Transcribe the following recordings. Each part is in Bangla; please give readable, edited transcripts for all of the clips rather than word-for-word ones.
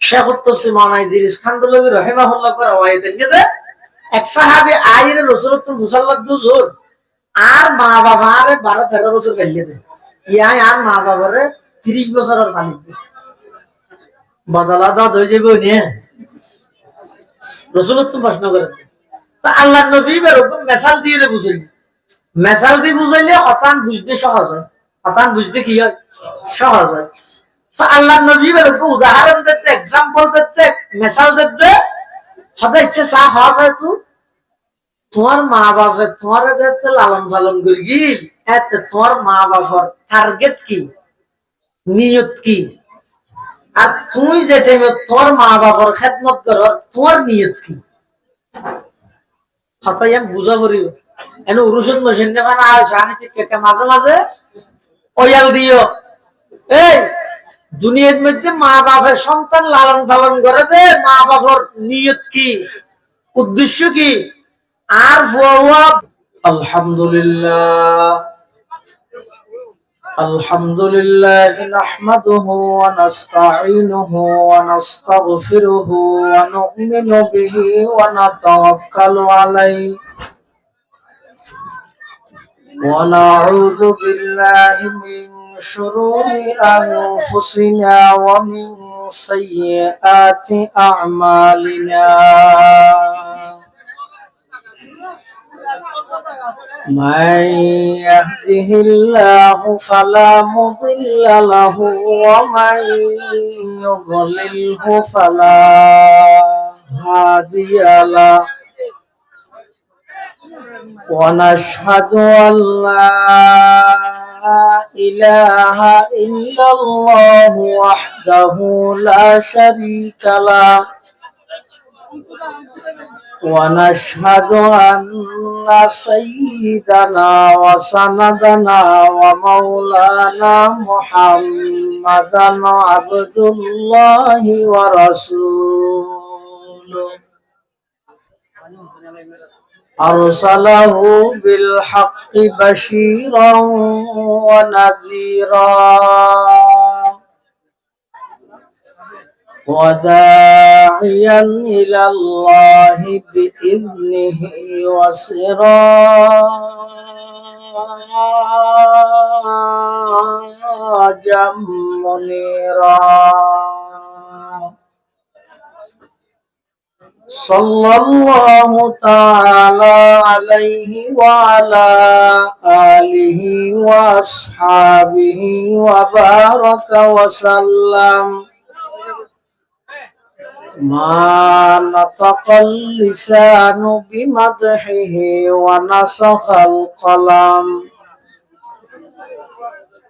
শেখ উত্তরসি মাওলানা ইদ্রিস খানদুলবি রাহিমাহুল্লাহ করে রওয়ায়াতের গেছে এক সাহাবী আইরে রাসূলুল্লাহ মুসাল্লাত দুজুর আর মা বাবারে 12-13 বছর ফেলিয়ে দেন ইয়াই আর মা বাবারে 30 বছরের পানি বদলা দাও হয়ে যাবে নিয়ে রাসূলুল্লাহ প্রশ্ন করেন তা আল্লাহ নবী এরকম মেসাল দিয়ে বুঝাইলেন মেসাল দিয়ে বুঝাইলে হতান বুঝতে সহজ হয় হতান বুঝতে কি হয় সহজ হয় তো আল্লাহ নবী এরকম উদাহরণ দিতে এক্সাম্পল দিতে মেসাল দিতে হতে ইচ্ছে চা সহজ হয় তো তোমার মা বাপে তোমার যাতে লালন পালন করি গিল এতে তোমার মা বাবার টার্গেট কি নিয়ত কি আর তুমি যে টাইমে তোমার মা বাবার খেদমত করো তোমার নিয়ত কি হতাই আমি বুঝা করি এনে উরুষণ মশিন নেবানা শানি থেকে মাঝে মাঝে ওয়াল দিও এই দুনিয়ার মধ্যে মা বাপের সন্তান লালন পালন করে দে মা বাবার নিয়ত কি উদ্দেশ্য কি আর আলহামদুলিল্লাহ আলহামদুলিল্লাহ নাহমাদুহু ওয়া নাস্তাঈনুহু ওয়া নাস্তাগফিরুহু ওয়া নু'মিনু বিহি ওয়া নাতাওয়াক্কালু আলাইহি ওয়া নাউযু বিল্লাহি মিন শুরুরি আনফুসিনা ওয়া মিন সাইয়্যাতি আ'মালিনা من يهده الله فلا مضل له ومن يضلله فلا هادي له ونشهد أن لا إله إلا الله وحده لا شريك له ونشهد أن سيدنا وسندنا ومولانا محمدا عبد الله ورسوله أرسله بالحق بشيرا ونذيرا وداعيا إلى الله بإذنه وسراجا منيرا صلى الله تعالى عليه وعلى آله وأصحابه وبارك وسلم ما نطق اللسان بمدحه ونسخ القلم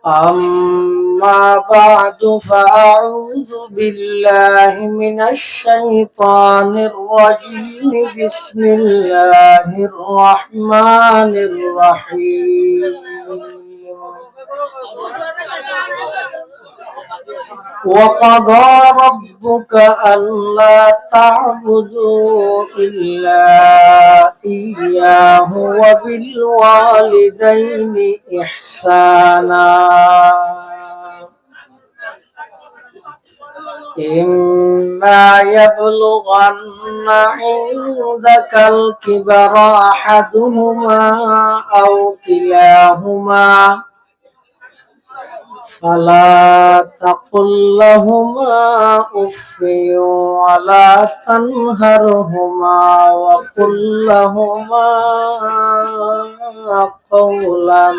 أما بعد فأعوذ بالله من الشيطان الرجيم بسم الله الرحمن الرحيم وقضى ربك ألا تعبدوا إلا إياه وبالوالدين إحسانا إما يبلغن عندك الكبر أحدهما أو كلاهما فلا تقل لهما أف ولا تنهرهما وقل لهما قولا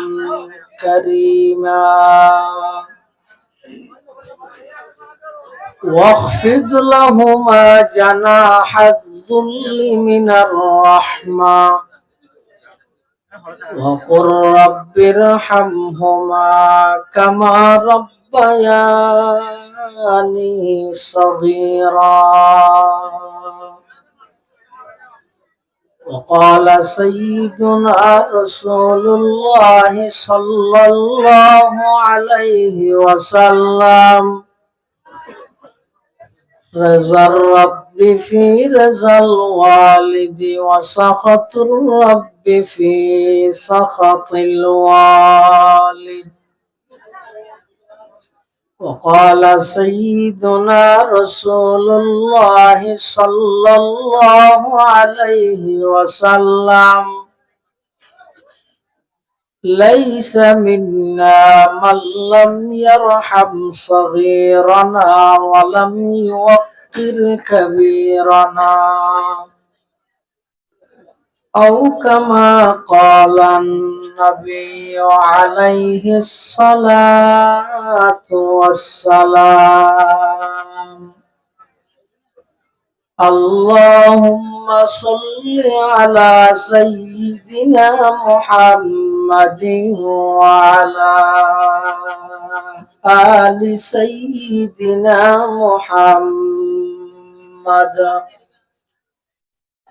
كريما واخفض لهما جناح الذل من الرحمة وقل رب ارحمهما كما ربياني صغيرا وقال سيدنا رسول الله صلى الله عليه وسلم رضا الرب في رضا الوالد وسخط الرب في سخط الوالد وقال سيدنا رسول الله صلى الله عليه وسلم ليس منا من لم يرحم صغيرنا ولم يوقر كبيرنا أو كما قال النبي عليه الصلاة والسلام اللهم صل على سيدنا محمد وعلى آل سيدنا محمد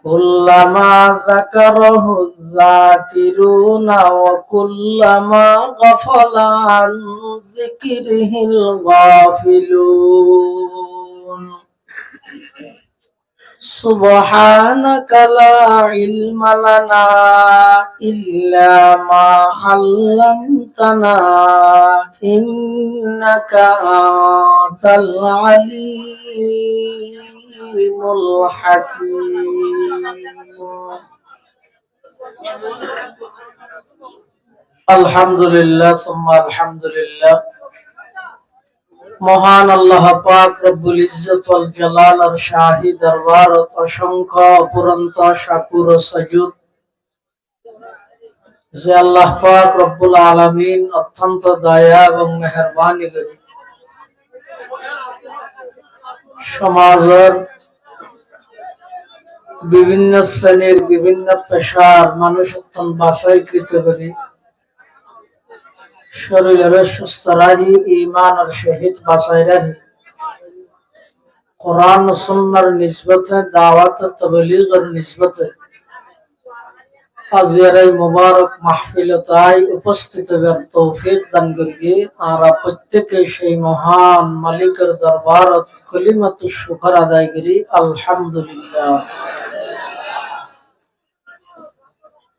كلما ذكره الذاكرون وكلما غفل عن ذكره الغافلون سبحانك لا علم لنا إلا ما علمتنا إنك أنت العليم الحكيم الحمد لله ثم الحمد لله মহান আল্লাহ পাক রব্বুল ইজ্জত ওয়াল জালালের শাহী দরবারত অসংখ্য অপুরন্ত শাকুর ও সাজুদ যে আল্লাহ পাক রব্বুল আলামিন অত্যন্ত দয়া এবং মেহেরবানি করে সমাজের বিভিন্ন শ্রেণীর বিভিন্ন পেশার মানুষ অত্যন্ত বাছাইকৃত করে শরীরের সুস্থ রাহি ঈমানের সহিত বাঁচাই রাহি কোরআন ও সুন্নাহর নিসবতে দাওয়াত ও তাবলীগের নিসবতে আজকের এই মুবারক মাহফিলতায় উপস্থিত হবার তৌফিক দান করিয়ে আর প্রত্যেকে সেই মহান মালিকের দরবারত কলিমাতু শুকর আদায় করি আলহামদুলিল্লাহ।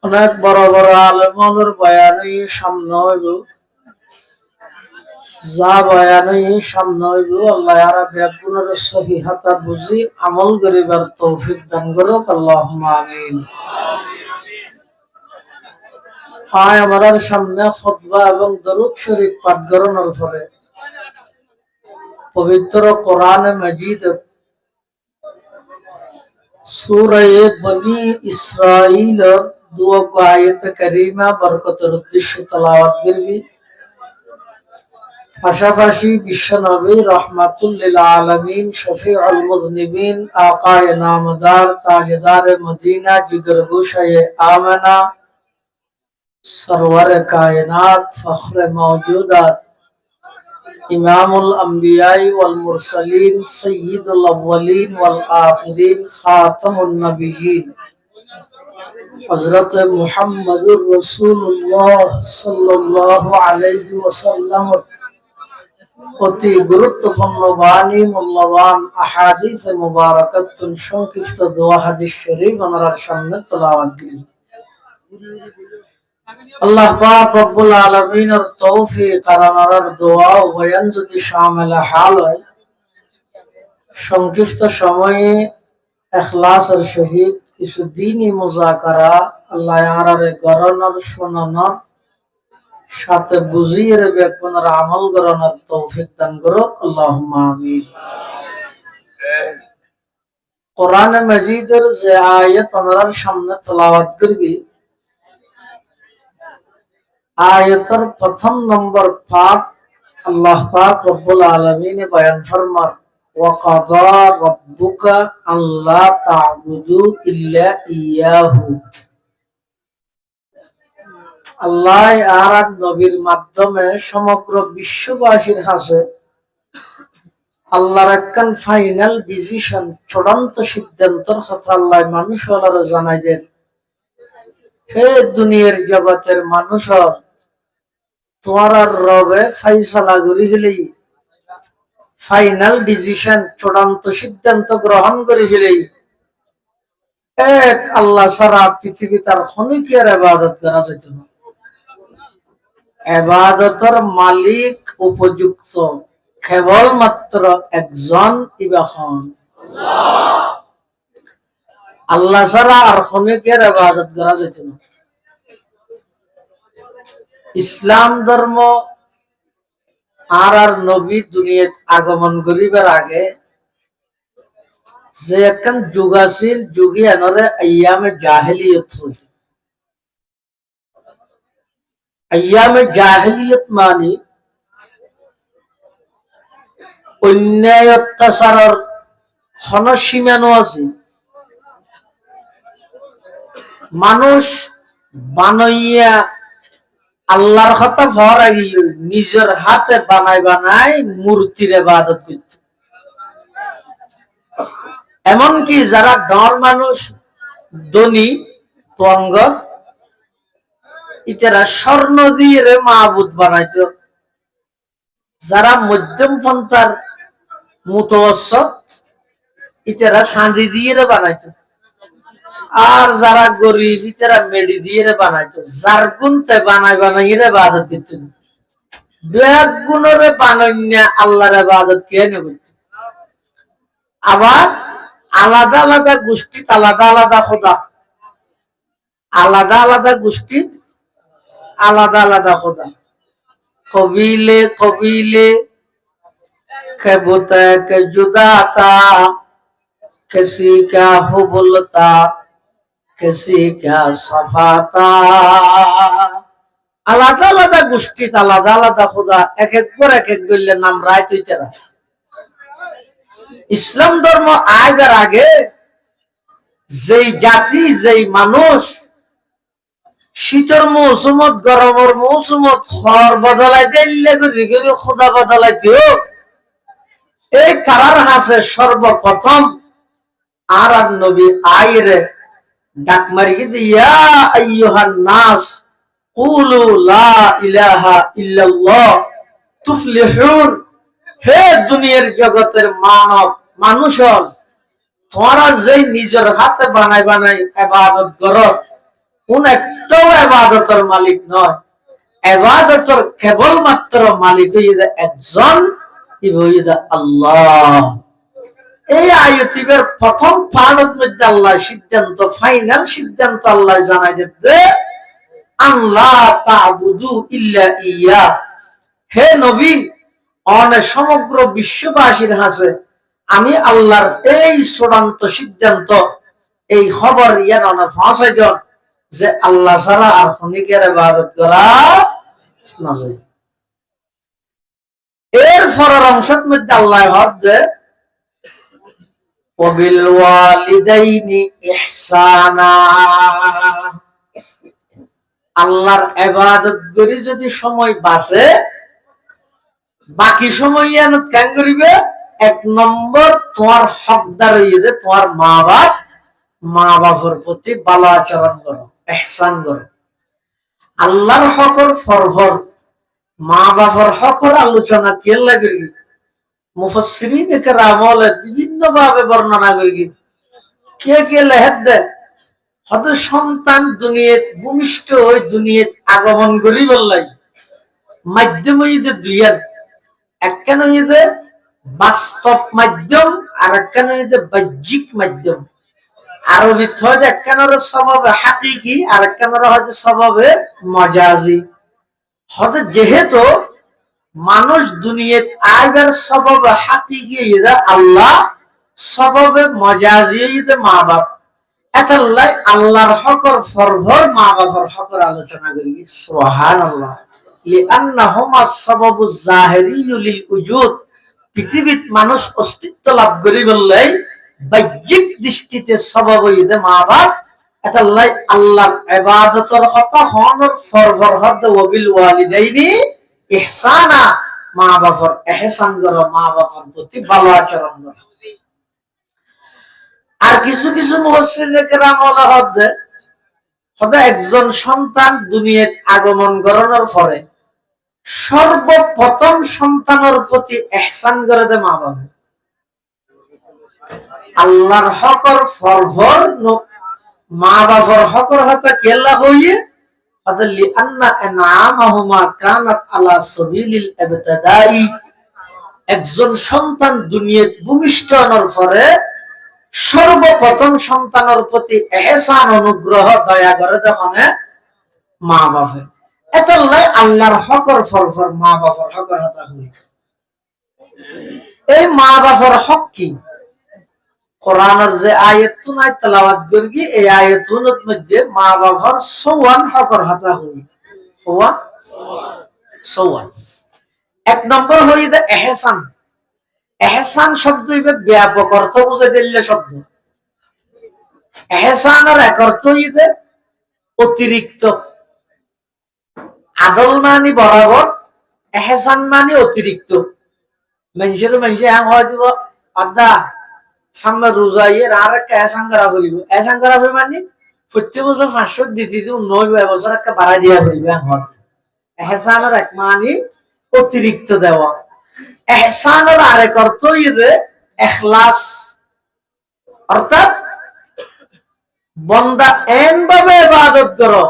অনেক বড় বড় আলেমের বয়ানে সামনে হইব, যা বয়ানে সামনে হইব আল্লাহ আরা ব্যাগুনের সহিহাতা বুঝি আমল করিবার তৌফিক দান করুক আল্লাহুম্মা আমিন। আমার সামনে খুতবা এবং দরুদ শরীফ পাঠ করানোর ফলে পবিত্র কোরআনে মাজিদ সূরা বনি ইসরাঈলের দুই আয়াত কারিমা বরকতের উদ্দেশ্যে তেলাওয়াত করবি। পাশাপাশি বিশ্বনবী রহমাতুল লিল আলামিন শফিউল মুযনিবিন আকায়ে নামদার তাজদারে মদিনা জিগর গোশায়ে আমেনা सरवर कायनात फख्र मौजूदात इमामुल अंबियाई वल मुरसलीन सय्यिदुल अव्वलीन वल आखिरीन खातमुन नबिय्यीन हजरत मुहम्मदुर रसूलुल्लाह सल्लल्लाहु अलैहि वसल्लम অতি গুরুত্বপূর্ণ বাণী মূল্যবান আহাদিস মুবারাকাতুন সংক্ষিপ্ত দোয়া হাদিস শরীফ আমার সামনে তেলাওয়াত করি। আল্লাহ পাক রব্বুল আলামিনের তৌফিক আর আমার দোয়া ও বয়ান যদি শামিল হাল হয়, সংক্ষিপ্ত সময়ে ইখলাসের সহিত কিছু দ্বীনি মুযাকারা আল্লাহ আরারে গরানোর শোনানোর সাথে বুঝিয়ে বেকুনের আমল করানোর তৌফিক দান করুক আল্লাহুম্মা আমিন। কোরআনে মাজিদের যে আয়াত আমরা সামনে তেলাওয়াত করবি, আয়াতের প্রথম নম্বর পাঠ আল্লাহ পাক রব্বুল আলামিন বয়ান ফরমান ওয়া কাদা রাব্বুকা আল্লা তা'বুদু ইল্লা ইয়াহু। আল্লাহ আর নবীর মাধ্যমে সমগ্র বিশ্ববাসীর কাছে আল্লাহর একখান ফাইনাল ডিসিশন চূড়ান্ত সিদ্ধান্তর কথা আল্লাহ মানুষ হলারে জানাই দেন, হে দুনিয়ার জগতের মানুষ, তোমার রবে ফাইসালা করি হলেই ফাইনাল ডিসিশন চূড়ান্ত সিদ্ধান্ত গ্রহণ করে হলেই এক আল্লাহ ছাড়া পৃথিবী তার ক্ষণিকের ইবাদত করা যেত না। ইবাদতের মালিক উপযুক্ত কেবলমাত্র একজন ইবাখন আল্লাহ ছাড়া আর খনিকের ইবাদত করা যেত না। ইসলাম ধর্ম আর নবী দুনিয়াত আগমন করিবার আগে যে একখান যুগ আছিল, যুগে আনরে আইয়ামে জাহেলিয়ত হই। আইয়ামে জাহেলিয়ত মানে অন্যায় অত্যাচারের কোন সীমানো আছে। মানুষ বানাইয়া আল্লাহর কথা ভর আগিয়ে নিজের হাতে বানাই বানাই মূর্তির ইবাদত করত। এমনকি যারা ডর মানুষ ধনী তঙ্গর ইতারা স্বর্ণ দিয়ে মাহবুদ বানাইত। যারা মধ্যম পন্থার মুতওয়াসিত ইতারা চাঁদি দিয়ে বানাইত। আর যারা গরিব ইতারা মেডি দিয়ে বানাইতো। যার গুনতে বানাই বানাই ইবাদত করত। বেগ গুণরে বানাইয়া আল্লাহর ইবাদত কে করত। আবার আলাদা আলাদা গোষ্ঠী আলাদা আলাদা খোদা, আলাদা আলাদা গোষ্ঠী আলাদা আলাদা খোদা। কবিলে কবিলে কে বুতা কে জুদাতা, किसी का हुबलता किसी का सफाता। আলাদা আলাদা গোষ্ঠী আলাদা আলাদা খোদা, এক এক করে এক এক বললে নাম রায় তৈতারা। ইসলাম ধর্ম আইবার আগে যেই জাতি যেই মানুষ শীতের মৌসুমত গরমের মৌসুমত খড় বদলাইতে খোদা বদলাইতে এই কারার হাসে সর্বপ্রথম আর নবী আইরে ডাক মারি ইয়া আইয়ুহান নাস কুলু লা ইলাহা ইল্লাল্লাহ তুফলিহুন। হে দুনিয়ার জগতের মানব মানুষজন, তোমরা যে নিজের হাতে বানাই বানাই ইবাদত করো, কোন একটাও ইবাদতের মালিক নয়। ইবাদতের কেবলমাত্র মালিক হইছে একজন, ইবনে আল্লাহ। এই আয়াতের প্রথম পার্টের মধ্যে আল্লাহ সিদ্ধান্ত, ফাইনাল সিদ্ধান্ত আল্লাহ জানাই দিতে আল্লাহ তা'বুদু ইল্লা ইয়া। হে নবী, অনে সমগ্র বিশ্ববাসীর কাছে আমি আল্লাহর এই চূড়ান্ত সিদ্ধান্ত, এই খবর ইয়ান পৌঁছাই দেন যে আল্লাহ ছাড়া আর খনিকের ইবাদত করা না যায়। এর পরের অংশের মধ্যে আল্লাহ হদ দে ওয়াবিলওয়ালিদাইনি ইহসানা। আল্লাহর ইবাদত করি যদি সময় বাঁচে, বাকি সময় ইয়ানত কেন করিবে? এক নম্বর তোমার হকদার হইয়ে তোমার মা বাপ, মা বাবার প্রতি ভালো আচরণ করো, ইহসান করো। আল্লাহর হকর ফরফর, মা বাবার হকর আলোচনা কে লাগে মুফাসসিরিন কেরাম বিভিন্ন ভাবে বর্ণনা করি। কে কে লেহেদ দেয় হয়তো সন্তান দুনিয়াত ভূমিষ্ঠ হয়ে দুনিয়াত আগমন করি বললাই মাধ্যম হইতে দুইয়ান, একখান হইতে বাস্তব মাধ্যম আর একখান হইতে বাহ্যিক মাধ্যম। আরবিত হয়তো একখানের স্বভাবে হাকিকি আর একখানের হয়তো স্বভাবে মজাজি। হয়তো যেহেতু মানুষ দুনিয়াত আইবার স্বভাবে হাকিকি আল্লাহ, স্বভাবে মজাজি মা বাপ। এতাল্লাই আল্লাহর হকর ফরভর মা বাবার হকর আলোচনা করি। সুবহানাল্লাহ। লিআন্নাহুমা সাবাবু যাহিরিয়্যু লিল উজুদ। পৃথিবীত মানুষ অস্তিত্ব লাভ করি বললেই বাহ্যিক দৃষ্টিতে সবাব হইতে মা বাপ। এতাল্লাই আল্লাহর ইবাদতের কথা হনর ফরভর হদ ওয়াবিল ওয়ালিদাইনি ইহসানা। মা বাবার ইহসান করো, মা বাবার প্রতি ভালো আচরণ করো। আর কিছু কিছু মুফাসসিরিনে কেরাম হদ একজন সন্তান দুনিয়াত আগমন করানোর পরে সর্বপ্রথম সন্তানের প্রতি ইহসান করে দে মা বাবা। আল্লাহর হকর ফরভর মা বাবার হকর হতা কেল্লা হইয়ে আদাল্লি আন্না ইনআমাহুমা কানাত আলা সাবিলিল ইবতিদাই। একজন সন্তান দুনিয়াত ভূমিষ্ঠ হওয়ার পরে সর্বপ্রথম সন্তানের প্রতি এহসান অনুগ্রহ দয়া করে দেখুন মা বাপের এতলাই আল্লাহর হকর ফরফর মা বাপের হকর হতা হই এই মা বাপের হক কি কোরআনের যে আয়াত নাই তেলাওয়াত করি এই আয়াতুর মধ্যে মা বাবার সওয়ান হকর হতা হই হওয়া সওয়ান এক নম্বর হইতে এহসান এহসান শব্দ হইবে ব্যাপক অর্থ বুঝাই দিলে শব্দ এহসানের এক অর্থ হইতে অতিরিক্ত আদল মানি বরাবর এহসান মানি অতিরিক্ত মানুষের হ্যাঁ হয় দিব আদা সামনে রোজা ইয়ের আর একটা এহসান করা করিব এহসান করা করি মানে প্রত্যেক বছর 500 দিতে দিব 9 বছর একটা বাড়াই দিয়া করিব এহসানের এক মানি অতিরিক্ত দেওয়া এহসানের আরেক অর্থ হইতে ইখলাস অর্থাৎ বন্দা এন ভাবে ইবাদত করো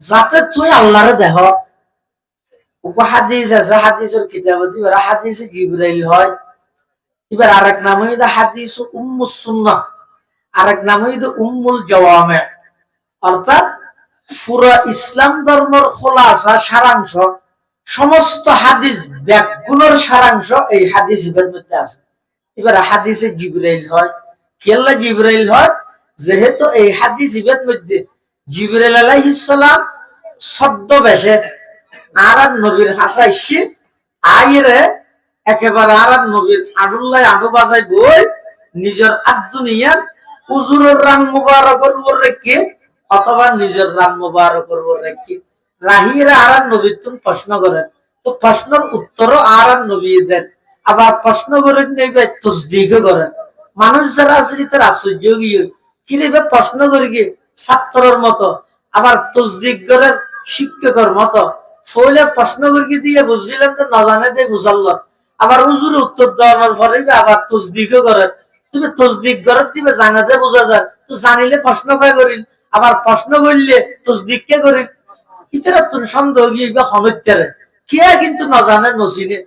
যাতে তুই আল্লাহরে দেখ হাদিস আছে হাদিসের কিতাবত এবার হাদিসে জিবরাইল হয় এবার আরেক নাম হইতে হাদিস উম্মুস সুন্নাহ আরেক নাম হইতে উম্মুল জাওয়ামি অর্থাৎ পুরো ইসলাম ধর্মের খোলাসা সারাংশ সমস্ত হাদিস ব্যাগগুলোর সারাংশ এই হাদিসের মধ্যে আছে এবার হাদিসে জিবরাইল হয় কেল্লা জিবরাইল হয় যেহেতু এই হাদিসের মধ্যে জিবরাইল আলাইহিস সালাম ছদ্মবেশে আরান নবীর হাসাইছে আইরে একেবারে আরান নবীর আডুল্লাহ আডু বাজাই বই নিজের আদুনিয়ার উজুরের রান মুবারকের উপর রেখে অথবা নিজের রান মুবারকের উপর রেখে রাহিরা আরান নবীর তুমি প্রশ্ন করেন তো প্রশ্নের উত্তরও আরান নবীদের আবার প্রশ্ন করেন নেবে তসদিকও করেন মানুষ যারা আছে তার আশ্চর্য গিয়ে কিভাবে প্রশ্ন করে গিয়ে ছাত্রের মতো আবার তসদিক করেন শিক্ষকের মতো ফলে প্রশ্ন করে দিয়ে বুঝছিলাম তো না জানে দিয়ে বুঝাল আবার হুজুর উত্তর দেওয়ার পরে আবার তসদিকও করেন তুমি তসদিক করার দিবে জানাতে বোঝা যায় তো জানিলে প্রশ্ন কয় করিল আবার প্রশ্ন করলে তসদিক কে করিল ইতারা তুমি সন্দেহ গিয়ে সমস্যারে কে কিন্তু না জানে নচিনে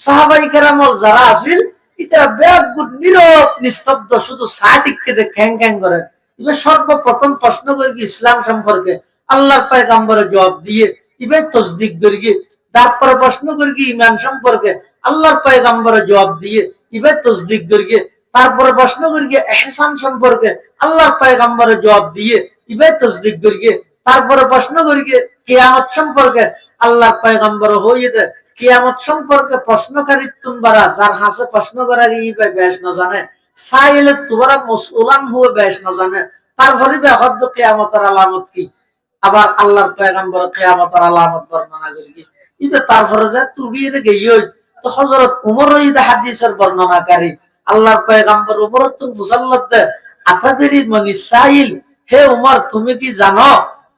সাহাবাই কেরামল যারা আছিল ইতারা ব্যাগুড নীরব নিস্তব্ধ শুধু সাদিককে খ্যাং খ্যাং করে এবার সর্বপ্রথম প্রশ্ন করি ইসলাম সম্পর্কে আল্লাহর পয়গম্বরের জবাব দিয়ে এবার তসদিক করি তারপরে প্রশ্ন করি ইমান সম্পর্কে আল্লাহর পয়গম্বরের জবাব দিয়ে এবার তসদিক করি তারপরে প্রশ্ন করি ইহসান সম্পর্কে আল্লাহর পয়গম্বরের জবাব দিয়ে এবার তসদিক করি তারপরে প্রশ্ন করি কিয়ামত সম্পর্কে আল্লাহর পয়গম্বর হইতে কিয়ামত সম্পর্কে প্রশ্নকারী তুমবারা যার হাসে প্রশ্ন করা গিয়ে বেশ না জানে সাইলে তোমরা মুসউলান হয়ে বেশ না জানে তারপরে হদ্দ কিয়ামতের আলামত কি আবার আল্লাহর পয়গম্বর কিয়ামতের আলামত বর্ণনা করি ইবে তারপরে যে তুমি এর গিয়ে তো হযরত উমর এই হাদিসের বর্ণনাকারী আল্লাহর পয়গম্বর উমর তো মুসাল্লাত দে আতাদেরি মানি সাইল হে উমর তুমি কি জানো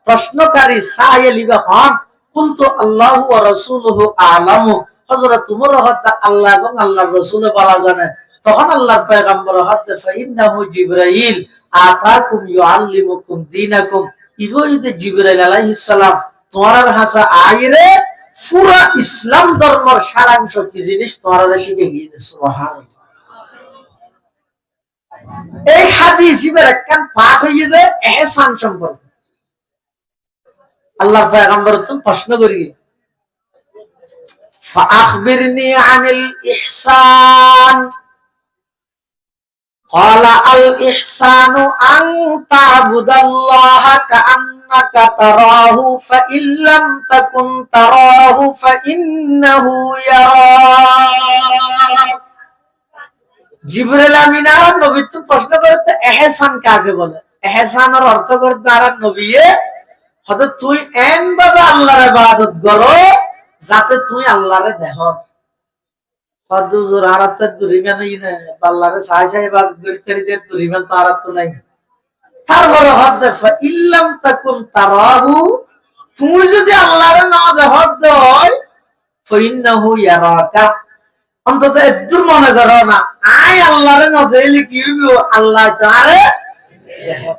প্রশ্নকারী সাইল ইবে হন কুলতু আল্লাহু ওয়া রাসূলুহু আ'লামু হযরত উমর হত্যা আল্লাহ এবং আল্লাহর রাসূল বলা জানে তখন আল্লাহর পয়গম্বর হত্যা ফাইন্নাহু জিবরাইল আতাকুম ইউআল্লিমুকুম দীনাকুম ইবইতে জিবরাইল আলাইহিস সালাম তোমার হাসা আইরে পুরা ইসলাম ধর্মের সারাংশ কি জিনিস তোমারা শিখে গিয়েছে সুবহানাল্লাহ এই হাদিস ইবের একখান পাঠ হইয়ে যায় ইহসান সম্পর্কে আল্লাহর পয়গম্বর তো প্রশ্ন করি ফাআখবিরনি আনিল ইহসান قال الإحسان أن تعبد الله كأنك تراه فإن لم تكن تراه فإنه يراك জিবরাইল আমিন আর নবী তো প্রশ্ন করতে ইহসান কাকে বলে ইহসানের অর্থ করতে আর নবী হয়তো তুই এন ভাবে আল্লাহর ইবাদত করো যাতে তুই আল্লাহরে দেখো হদুজুর আরাতে দুরিমান ইনে আল্লাহরে সাহায্য ইবাদত করতে দুরিমান তো আরাত নাই তারপরে হদফা ইল্লাম তাকুন তারাহু তুই যদি আল্লাহরে না দেখো হয় ফাইন্নাহু ইয়ারাকা অন্তত একদূর মনে করো না আই আল্লাহরে না দেখলে কি হইব আল্লাহ তারে দেখে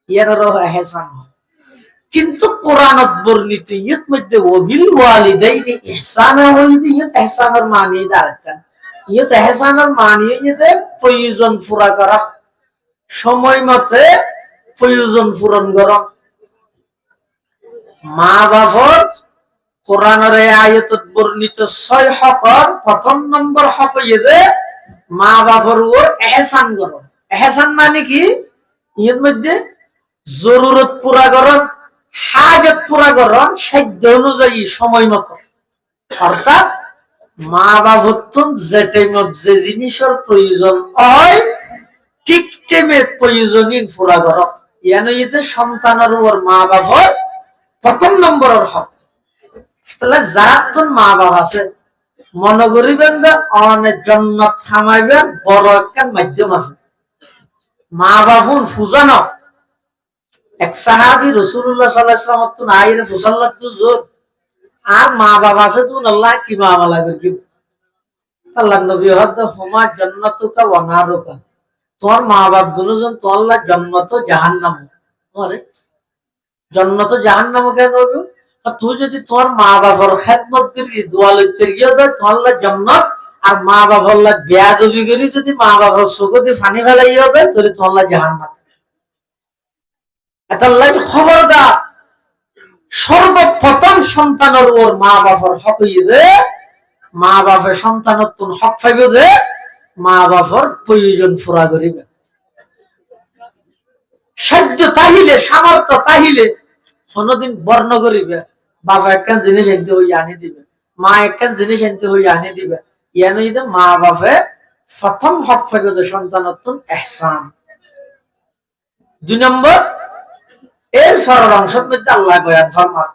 ইয়ারও ইহসান কিন্তু কোরআনত বর্ণিত ইয়ত মধ্যে ওয়াবিল ওয়ালিদাইনি ইহসানা হইদি ইহসানের মানে দাঁড়ান ইয়েতে এহসানের মানিয়ে ইয়েতে প্রয়োজন পুরা করা, সময় মতে প্রয়োজন পূরণ করা। মা বাবার কোরআনের আয়াতত বর্ণিত 6 হকর প্রথম নম্বর হক ইয়ে মা বাবার উপর এহসান করো। এহসান মানে কি? এর মধ্যে জরুরত পুরা করন, হাজত পুরা করন সাধ্য অনুযায়ী সময় মতো। অর্থাৎ মা বাবার যে টাইমত যে জিনিসের প্রয়োজন হয় ঠিক টাইমে প্রয়োজনীয় পুরা করো। ইয়ানো ইতে সন্তানের উপর মা বাবার প্রথম নম্বরের হক। তাহলে যারা মা বাবা আছে মনে করিবেন যে অনেক জন্নত থামাইবেন বড় একটা মাধ্যম আছে। মা বাবুর ফুজানো এক সাহাবী রাসূলুল্লাহ সাল্লাল্লাহু আলাইহি ওয়াসাল্লাম তো নাইরে ফুসাল্লাত তো জোর আর মা বাবা আছে তো আল্লাহ কি মামলা করবে। আল্লাহর নবী হদ হুমা জান্নাতুকা ওয়া নারুকা, তোমার মা বাপ দুজন তো আল্লাহ জান্নাত ও জাহান্নাম। আরে জান্নাত ও জাহান্নাম কেন হবে? তুই যদি তোমার মা বাবার খেদমত করি দোয়া লইতে গিয়ে তোমার জান্নাত, আর মা বাবার বেয়াদবি করি যদি মা বাবার চোখে পানি ফেলাইয়া দেয় তাহলে তোমার জাহান্নাম। খবরদার, সর্বপ্রথম সন্তানের ওর মা বাবার হক হইবে, মা বাপের সন্তানের হক পাইবে যে মা বাবার প্রয়োজন পুরা করিবে। সাধ্য তাহিলে, সামর্থ্য তাহিলে কোনদিন বর্ণ করিবে। বাবা একটা জিনিস এনতে হইয়া আনি দিবে, মা একটা জিনিস এনতে হইয়া আনি দিবে। ইয়ানো ইদে মা বাপে প্রথম হক পাইবে যে সন্তানের এহসান। 2 নম্বর এর সরল অংশের মধ্যে আল্লাহ বয়ান ফরমান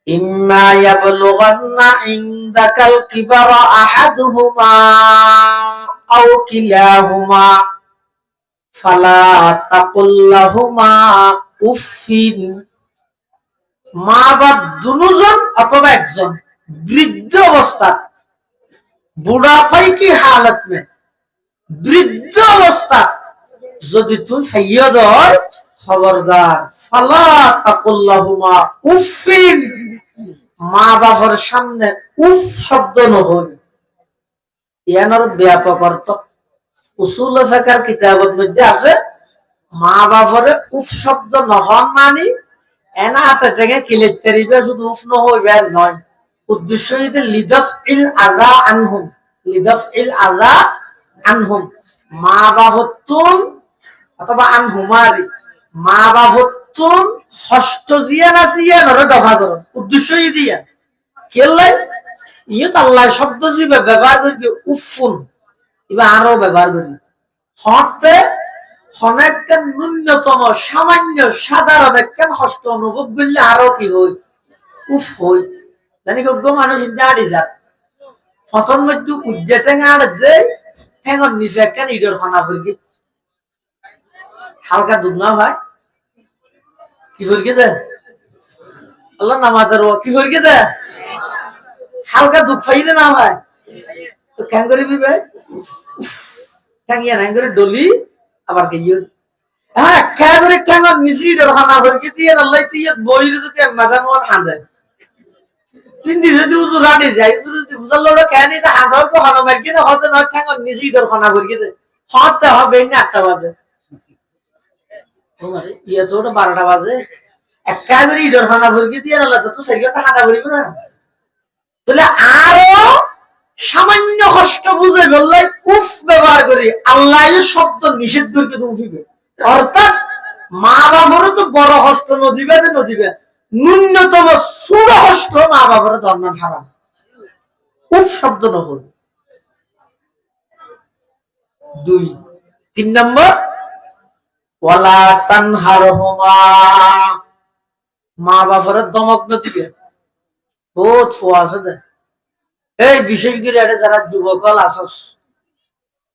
ইম্মা ইয়াবলুগান্না ইনদাকাল কিবারা আহাদুহুমা আও কিলাহুমা ফালা তাকুল্লাহুমা উফিন। মা বাপ দুজন অথবা একজন বৃদ্ধ অবস্থা, বুড়াপাই কি হালত মে বৃদ্ধ অবস্থা যদি তুমি ফাইয়া দাও, খবরদার ফালা তাকুল্লাহুমা উফিন, মা বাবার সামনে উফ শব্দ নহই। ইয়ানোর ব্যাপক অর্থ উসুল ফিকহের কিতাবের মধ্যে আছে মা বাবারে উফ শব্দ নহন মানে এনা হাতে টেকে কিলেতেরিবে শুধু উফ নহইবে নয়। উদ্দেশ্য হইতে লিদাফইল আযা আনহুম, লিদাফইল আযা আনহুম, মা বাবতুন অথবা আনহুমারি মা বাবতুন হস্ত জিয়ান আসিয়া নরে দফা করুন। উদ্দেশ্য ই দিয়া কেলাই ইয়ত আল্লাহ শব্দ জিবে ব্যবহার করি উফুন, এবার আরো ব্যবহার করি হতে অনেক ন্যূনতম সামান্য সাধারণ একখান কষ্ট অনুভব করলে আরো কি হই উফ হই। জানি যোগ্য মানুষ আড়ি যার প্রথম মধ্যে উজ্জা টেঙা আড় দেয় ঠেঙর নিচে একখান ইডর খানা ফুরকি হালকা দুধ না ভাই কি ফুরকি দেয় আল্লাহ নামাজের কি ফুরকি দেয় হালকা দুধ খাইলে না ভাই তো কেন করিবি ভাই ঠ্যাঙ্গিয়া নাই করে ডলি আবার গিয়ে হ্যাঁ খেয়া করে ঠ্যাঙ্গর মিশ্রি খানা ফুরকি দিয়ে আল্লাহ দিয়ে বইরে যদি মাথা মন হাঁদে 3 দিন যদি উজু রাডি যায় যদি বুঝাল লোড় কেন এটা হাঁদার তো খানা মার কিনা হতে না ঠ্যাঙ্গর মিশ্রি খানা ফুরকি দে হতে হবে না 8টা বাজে তোমারে ইয়া তো 12টা বাজে একটা করে ইডর খানা ফুরকি দিয়ে আল্লাহ তো 4 ঘন্টা হাঁটা করিব না। তাহলে আরো সামান্য কষ্ট বুঝে বললে উফ ব্যবহার করি আল্লাহ শব্দ নিষেধ করবে উফিবে। অর্থাৎ মা বাবারও তো বড় কষ্ট নদিবে যে নদিবে, ন্যূনতম ছোট কষ্ট মা বাবার ধর্ম হারাম উফ শব্দ নহল। 2 3 নম্বর ওয়ালা তানহারহুমা, মা বাবার দমক নদিবে বহুত ফোয়া আছে দে। এই বিশেষ করে এটা যারা যুবকল আসস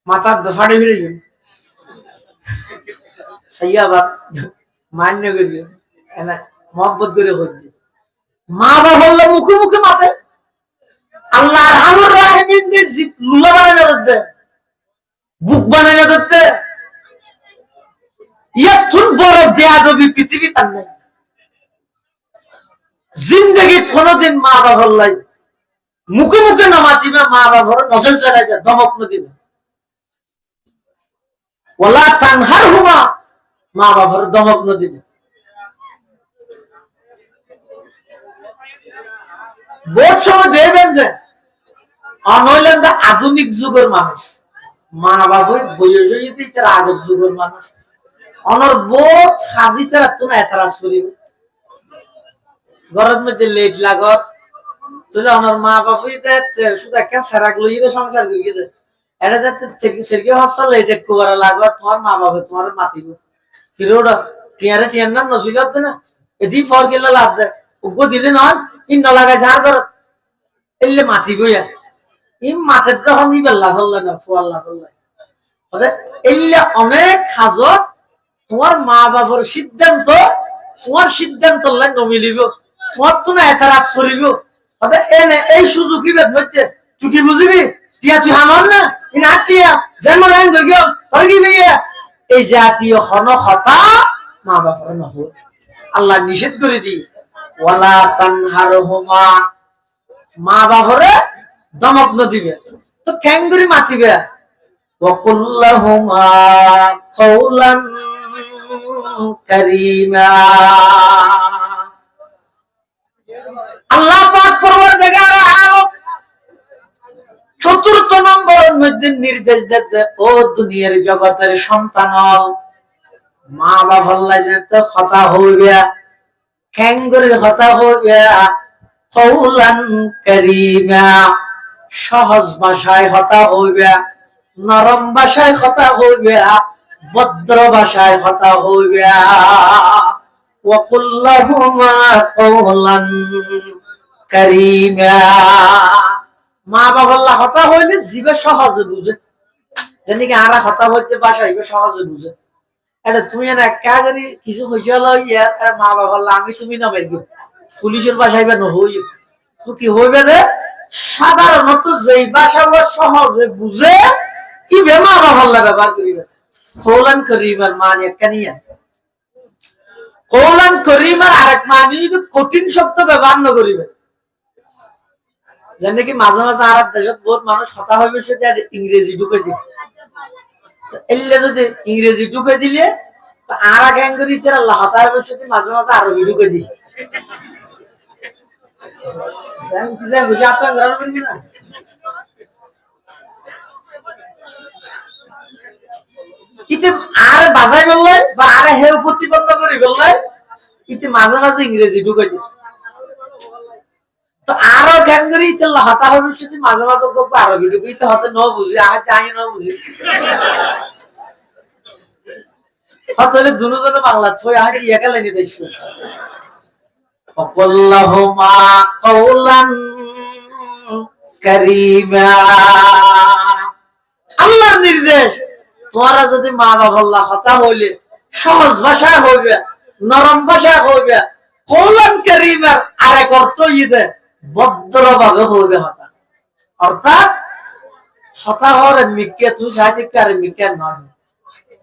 মাথা ফাড়ে ফিরে যাবে সেই আবার মান্য করবে এনা মহব্বত করে হইতে মা বাবা বললে মুখে মুখে মাথে আল্লাহ আরহামুর রাহিমিন দিয়ে লুলা বানাই না ধরতে বুক বানাই না ধরতে ইয়াতুন বড় বেয়াদবি পৃথিবী তার নাই। জিন্দগি কোনদিন মা বাবার লাই মুখে মুখে না মাতিবে, মা বাবার নজর চড়াইবে, ধমক দিবে। ওয়ালা তানহারহুমা, মা বাবার ধমক দিবে। বহুত সময় দেবেন যে অনইলেন আধুনিক যুগের মানুষ, মা বাবা বয়সে যদি তারা আগের যুগের মানুষ অনর বহুত হাজি তারা তো না এতরাজ করিব ঘরের মধ্যে লেট লাগত তাহলে অনর মা বাবা শুধু একটা সেরাক লইলে সংসার করি গেছে এটা যাতে সেরকে হসল লেট একটু করা লাগত তোমার মা বাবা তোমার মাতিব ফিরোটা টিয়ারে টিয়ার নাম নসিল হতে না এদি ফর গেলে লাভ দেয় উগ্র দিলে নয় ইন না লাগাইছে আর ঘর এলে মাতিব ইম মাতের তখন ই বেল্লা ফেললে না ফোয়াল্লা ফেললে এলে অনেক হাজত তোমার মা বাবার সিদ্ধান্ত তোমার সিদ্ধান্ত নমিলিব তোমার তো না এতরাজ করিব এনে এই সুযোগই বেদ মধ্যে তুই কি বুঝিবি টিয়া তুই হামান না ইন আটিয়া জন্ম লাইন ধরিও তোর কি ভাইয়া এই জাতীয় হন হতা মা বাবার নহ আল্লাহ নিষেধ করে দি ওয়ালা তানহারহুমা মা বাবারে দমক দিবে তো ক্যাঙ্গুরি মাতিবে ওয়াকুল্লাহুমা কাওলান কারীমা আল্লাহ পাক পরওয়ারদিগার আলম চতুর্থ নম্বরের মধ্যে নির্দেশ দিতে ও দুনিয়ার জগতের সন্তানল মা বাবার লাইতে কথা হইবে ক্যাঙ্গুরি কথা হইবে কাওলান কারীমা সহজ ভাষায় কথা হইবে নরম ভাষায় কথা হইবে ভদ্র ভাষায় কথা হইবে ওয়াকুল্লাহুমা কাওলান কারীমা মা বাবার কথা হইলে জীবে সহজে বুঝে জানি কি আরা কথা হইতে ভাষা হইবে সহজে বুঝে এটা তুমি না কাগরি কিছু হইছে লইয়া মা বাবার আমি তুমি না বাইগো পুলিশের ভাষায় বা নহই তো কি হইবে রে সাধারণত যেই ভাষা সহজে বুঝে ইবে মা বাবার ব্যবহার করিবে কওলান কারীমার মানে কানিয়া কওলান কারীমার আরেক মানে কঠিন শব্দ ব্যবহার না করিবে জানি কি মাঝে মাঝে আরব দেশত বহুত মানুষ কথা হইবে সেটা ইংরেজি ঢুকে দিই এলে যদি ইংরেজি ঢুকে দিলে তো আর গ্যাঙ্গরিতে আল্লাহ কথা হইবে সেটা মাঝে মাঝে আরবি ঢুকে দিই ইতে আর বাজাই বললে বা আর হেউ প্রতিবন্ধ করে বললে ইতে মাঝে মাঝে ইংরেজি ঢুকে দিই তো আরো গ্যাঙ্গরি আল্লাহ হতা হবে সেটি মাঝে মাঝে গল্প আরবি ঢুকে ইতে হতে ন বুঝি আমি তাই ন বুঝি হতলে দুজনে বাংলা থই আজ একা লাইনে দেখছো ওয়াকুল্লাহুমা কাওলান কারীমা আল্লাহর নির্দেশ তোমরা যদি মা বাবার কথা হইলে সহজ ভাষায় হইবে নরম ভাষায় হইবে কাওলান কারীমার আরেক অর্থ ইদে ভদ্রভাবে হইবে হতা অর্থাৎ হতা হরে মিকে তুই সাহিত্যিক আরে মিকে নয়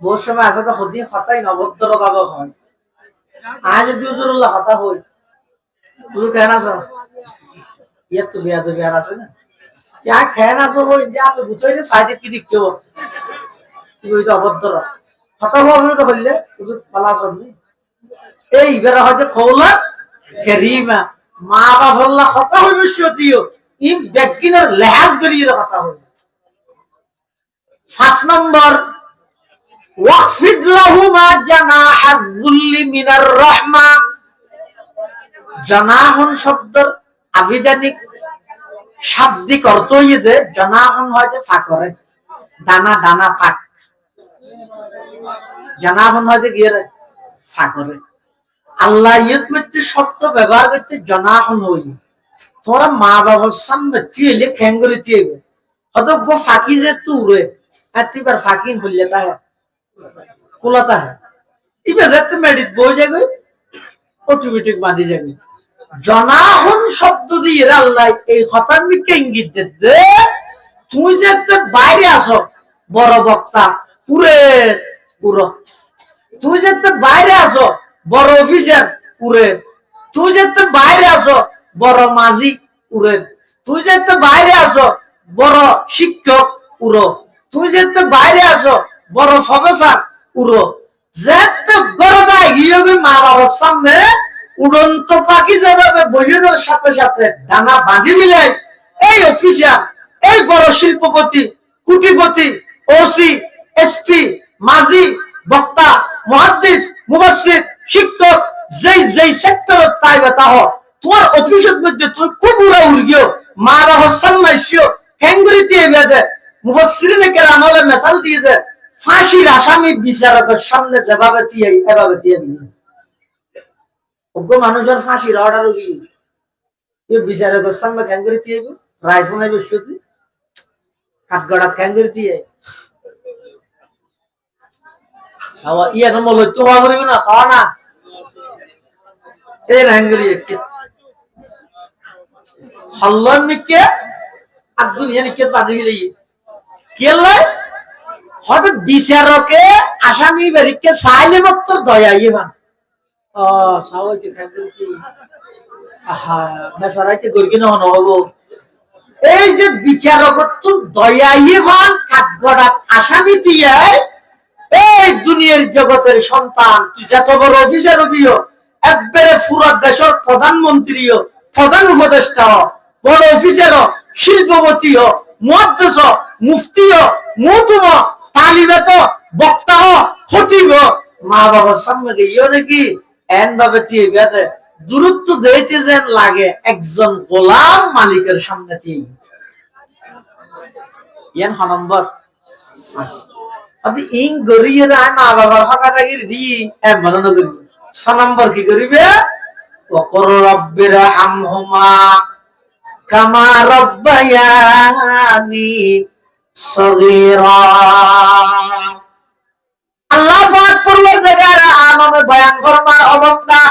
বহু সময় আছে তো হদি হতাই নভদ্রভাবে হয় আজ যদি হুজুরুল্লাহ হতা হই হুজুর কেন আছো ইয়ার তো বিয়া তো বিয়ার আছে না ইয়া কেন আছো হই যে আপনি বুঝাই না সাহিত্যিক কি দিকতে হো তুই তো অভদ্র হতা হওয়া বিরোধ হইলে হুজুর পালা আছো এই বেড়া হয়তো কওলান কারীমা মা বাবা কথা হইবে সত্যিও ইম ব্যক্তির লেহাজ করিয়ে কথা হইবে 5 নম্বর ওয়াকফিদ লাহুমা জানাহায যুল্লি মিনার রাহমা জানাহুন শব্দের আবিধানিক শাব্দিক অর্থ হইছে জানাহুন হয়তো ফাঁকরে দানা দানা ফাঁক জানাহুন হয়তো কি রে ফাঁকরে আল্লাহ ইয়ত মধ্যে শব্দ ব্যবহার করতে জানাহুন হই তোরা মা বাবার সামনে তিলে খেঙ্গরি তিবে হয়তো গো ফাঁকি যে তুরে আতিবার ফাঁকিন হইলে তা কুলাতা ইবে যেতে মেডিট বই যাবে অটোমেটিক বাঁধি যাবে জানাহুন শব্দ দিয়ে আল্লাহ এই হতামিকে ইঙ্গিত দে তুই যেতে বাইরে আসো বড় বক্তা পুরে পুরো তুই যেতে বাইরে আসো বড় অফিসার পুরে তুই যেতে বাইরে আসো বড় মাঝি পুরে তুই যেতে বাইরে আসো বড় শিক্ষক উড়ো, তুই যেতে বাইরে আসো বড় প্রফেসর উড়ো, যেতে গরদা গিয়ে মা বাবার সামনে উড়ন্ত পাখি যেভাবে বইয়ের সাথে সাথে ডানা বাঁধি মিলাই এই অফিসার, এই বড় শিল্পপতি, কুটিপতি, ওসি, এসপি, মাঝি, বক্তা, মুহাদ্দিস, মুফাসসির, শিক্ষক, যেই যেই সেক্টর তাই বেতা হ তোমার অফিসের মধ্যে তুই খুব উড়া উড়গিও মা বাবার সামনে এসিও হ্যাঙ্গুরি দিয়ে বেঁধে মুফাসসিরিনে কেরাম হলে মেসাল দিয়ে দে ফাঁসির আসামি বিচারকের সামনে যেভাবে দিয়ে এভাবে দিয়ে দিবে অজ্ঞ মানুষের ফাঁসির অর্ডার কি বিচারকের সামনে হ্যাঙ্গুরি দিয়ে রাইফোনে বসতি কাঠগড়া হ্যাঙ্গুরি দিয়ে সাওয়া ইয়া নমল তো হওয়া করিব না খাওয়া না এই হ্যাঙ্গুরি একটু হল্লন নিকে আর দুনিয়া নিকে বাঁধি গেলে কেলে হয়তো বিচারকে আসামি বেরিকে চাইলে মাত্র দয়া ইয়ে ও সাওয়াইতে হ্যাঙ্গুরি আহা মেসারাইতে গর্গি না হবো এই যে বিচারক তো দয়া ইয়ে ভান কাঠগড়া আসামি দিয়ে এই দুনিয়ার জগতের সন্তান তুই যত বড় অফিসার হবিও একবারে পুরো দেশের প্রধানমন্ত্রীও প্রধান উপদেষ্টা বড় অফিসার শিল্পপতি মুহাদ্দিস মুফতি মুতুম তালিবাত বক্তা খতিব মা বাবার সামনে গিয়ে নাকি এন ভাবে দিয়ে বেঁধে দূরত্ব দিতে যেন লাগে একজন গোলাম মালিকের সামনে দিয়ে ইয়ান নম্বর ইং গড়িয়ে মা বাবার ফাঁকা জাগির দি এমন করি ছ নম্বর কি করিবে ওকর রব্বির হামহুমা কামা রব্বায়ানি সগীরা আল্লাহ পাক পরওয়ারদিগার আলমে বয়ান ফরমার ও বান্দা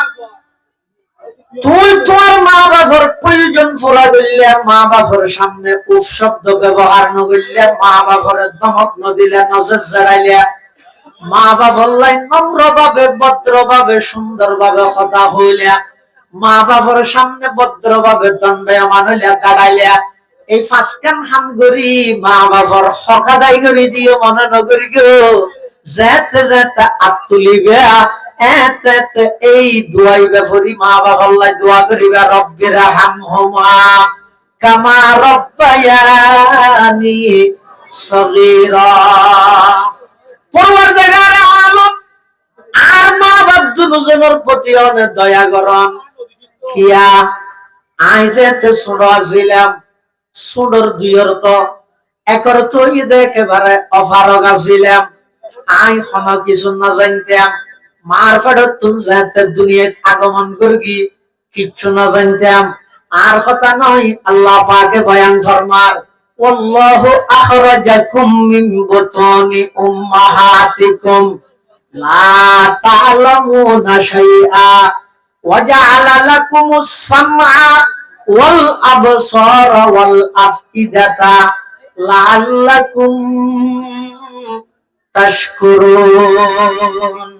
তুই তোর মা বাবার প্রয়োজন ফুরা দিলে মা বাবার সামনে উফ শব্দ ব্যবহার ন করলে মা বাবার ধমক ন দিলে নজর জড়াইলে মা বাবার লাই নম্র ভাবে ভদ্র ভাবে সুন্দর ভাবে কথা হইলে মা বাবার সামনে ভদ্র ভাবে দণ্ডায়মান হইলে দাঁড়াইলে এই ফাঁসকান হাম করি মা বাবার হক আদায় করে দিও মনে নগরি গো যেতে যেতে আত্মলিবে এই দুয়াইবে ফরি মা বাবার লাই দোয়া করিবে রব্বির হামহুমা কামা রব্বায়ানি সগীরা পরওয়ারদিগার আলম আর মা বাপ দুজনের প্রতি অনেক দয়া করন কিয়া আই যেতে ছোট ছিলাম ছোটর দুই অর্থ এক অর্থ ঈদ একেবারে অফারক ছিলাম আই কোন কিছু না জানতাম মার ফেরত তুমি যাতে দুনিয়াত আগমন করবি কিচ্ছু না জানতাম আর কথা নয় আল্লাহ পাকে বয়ান ফরমার আল্লাহু আখরাজাকুম মিন বুতুনি উম্মাহাতিকুম লা তা'লামুনা শাইআ ওয়া জা'আলা লাকুমুস সামআ ওয়াল আবসারা ওয়াল আফইদাতা লাআল্লাকুম তাশকুরুন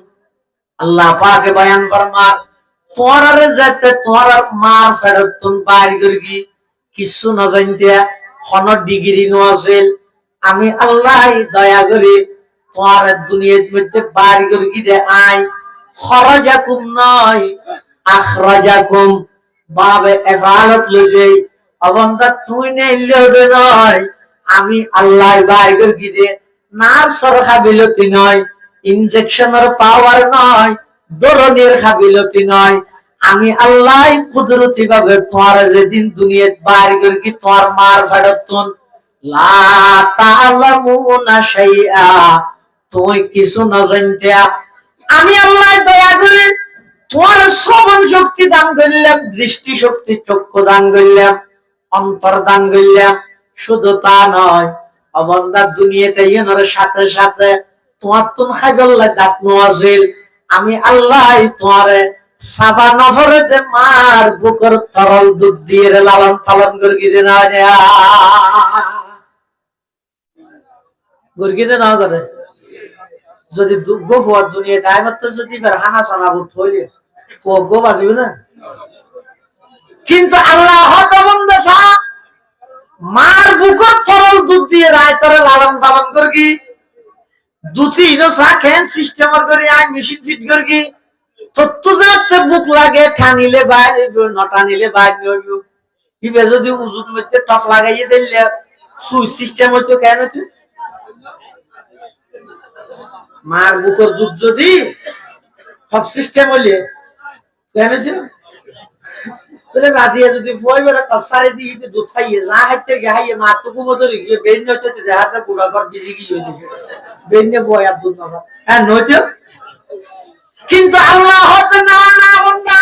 আল্লাহ পাকে বয়ান ফরমার তোরারে যাতে তোরার মার ফেরত তুন বাড়ি করবি কিছু না জানতে কোন ডিগ্রি নো আছিল আমি আল্লাহ দয়া করি তোর দুনিয়ার মধ্যে বাড়ি করবি দে আই খরাজাকুম নয় আখরাজাকুম বাবে এফালত লজেই অবন্দা তুই নেইলেও দে নয় আমি আল্লাহ বাড়ি করবি দে নার্সর খাবিলতি নয় ইনজেকশনের পাওয়ার নয় দরনের খাবিলতি নয় আমি আল্লাহ কুদরতি ভাবে তোমার যেদিন দুনিয়াত বাড়ি করবি তোমার মার ফেরতুন লা তা'লামুনা শাইআ তুই কিছু না জানতে আমি আল্লাহ দয়া করে তোমার শ্রবণ শক্তি দান করলাম দৃষ্টি শক্তি চক্ষু দান করলাম অন্তর দান করলাম শুধু তা নয় অবন্দা দুনিয়াতে ইনার সাথে সাথে তোমার তুন খাইবল্লা দাঁত নোয়াছিল আমি আল্লাহ তোমারে সাবা নফরে দে মার বুকর তরল দুধ দিয়ে লালন পালন করগি দে না গর্গি দে না করে যদি দুগ্গ ফুয়ার দুনিয়া তাই মাত্র যদি হানা সোনা বুট হইলে ফুয়া গো বাঁচবে না কিন্তু আল্লাহ হত বন্দা মার বুকর তরল দুধ দিয়ে রায় তরে লালন পালন করবি দুধি ইনো চা খেন সিস্টেম করে আই মেশিন ফিট করবি তত্তু যাতে বুক লাগে ঠানিলে বাইরে নটানিলে বাইরে হইব ইবে যদি উজুত মধ্যে টপ লাগাইয়ে দিলে সুইচ সিস্টেম হইতো কেন হইতো মার বুকর দুধ যদি সব সিস্টেম হইলে কেন হইতো তাহলে রাধিয়া যদি ফয়বেরা টপ সারে দিয়ে দুধ খাইয়ে যা খাইতে খাইয়ে মার তো কুমোদরি গিয়ে বেন হইতে দেহাতে গুড়া কর বিজি গিয়ে হইতো বেন্যে বয় আর দুধ না হ্যাঁ নইতো কিন্তু আল্লাহ হতে না না বান্দা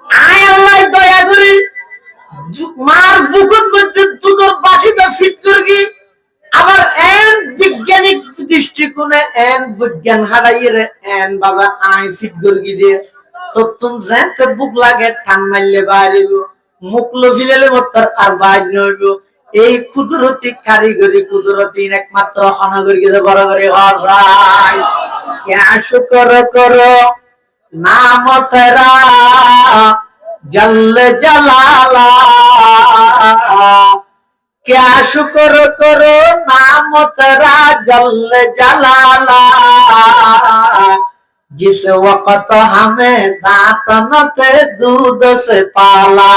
আয় আল্লাহ দয়া করি মার বুকুর মধ্যে দুধের বাটিটা ফিট করবি আবার এন বৈজ্ঞানিক দৃষ্টিকোণে এন বিজ্ঞান হারাইয়ে এন বাবা আয় ফিট করবি দিয়ে তো তুমি যেতে বুক লাগে টান মারলে বাইরে মুখ লভিলে মত্তর আর বাইরে হইব এই কুদরতি কারিগরি কুদরতি একমাত্র হনগরকে বড় করে ভাষায় क्या शुक्र करो नाम तेरा जल जलाला क्या शुक्र करो नाम तेरा जल जलाला जिस वक्त हमें दांतन थे दूध से पाला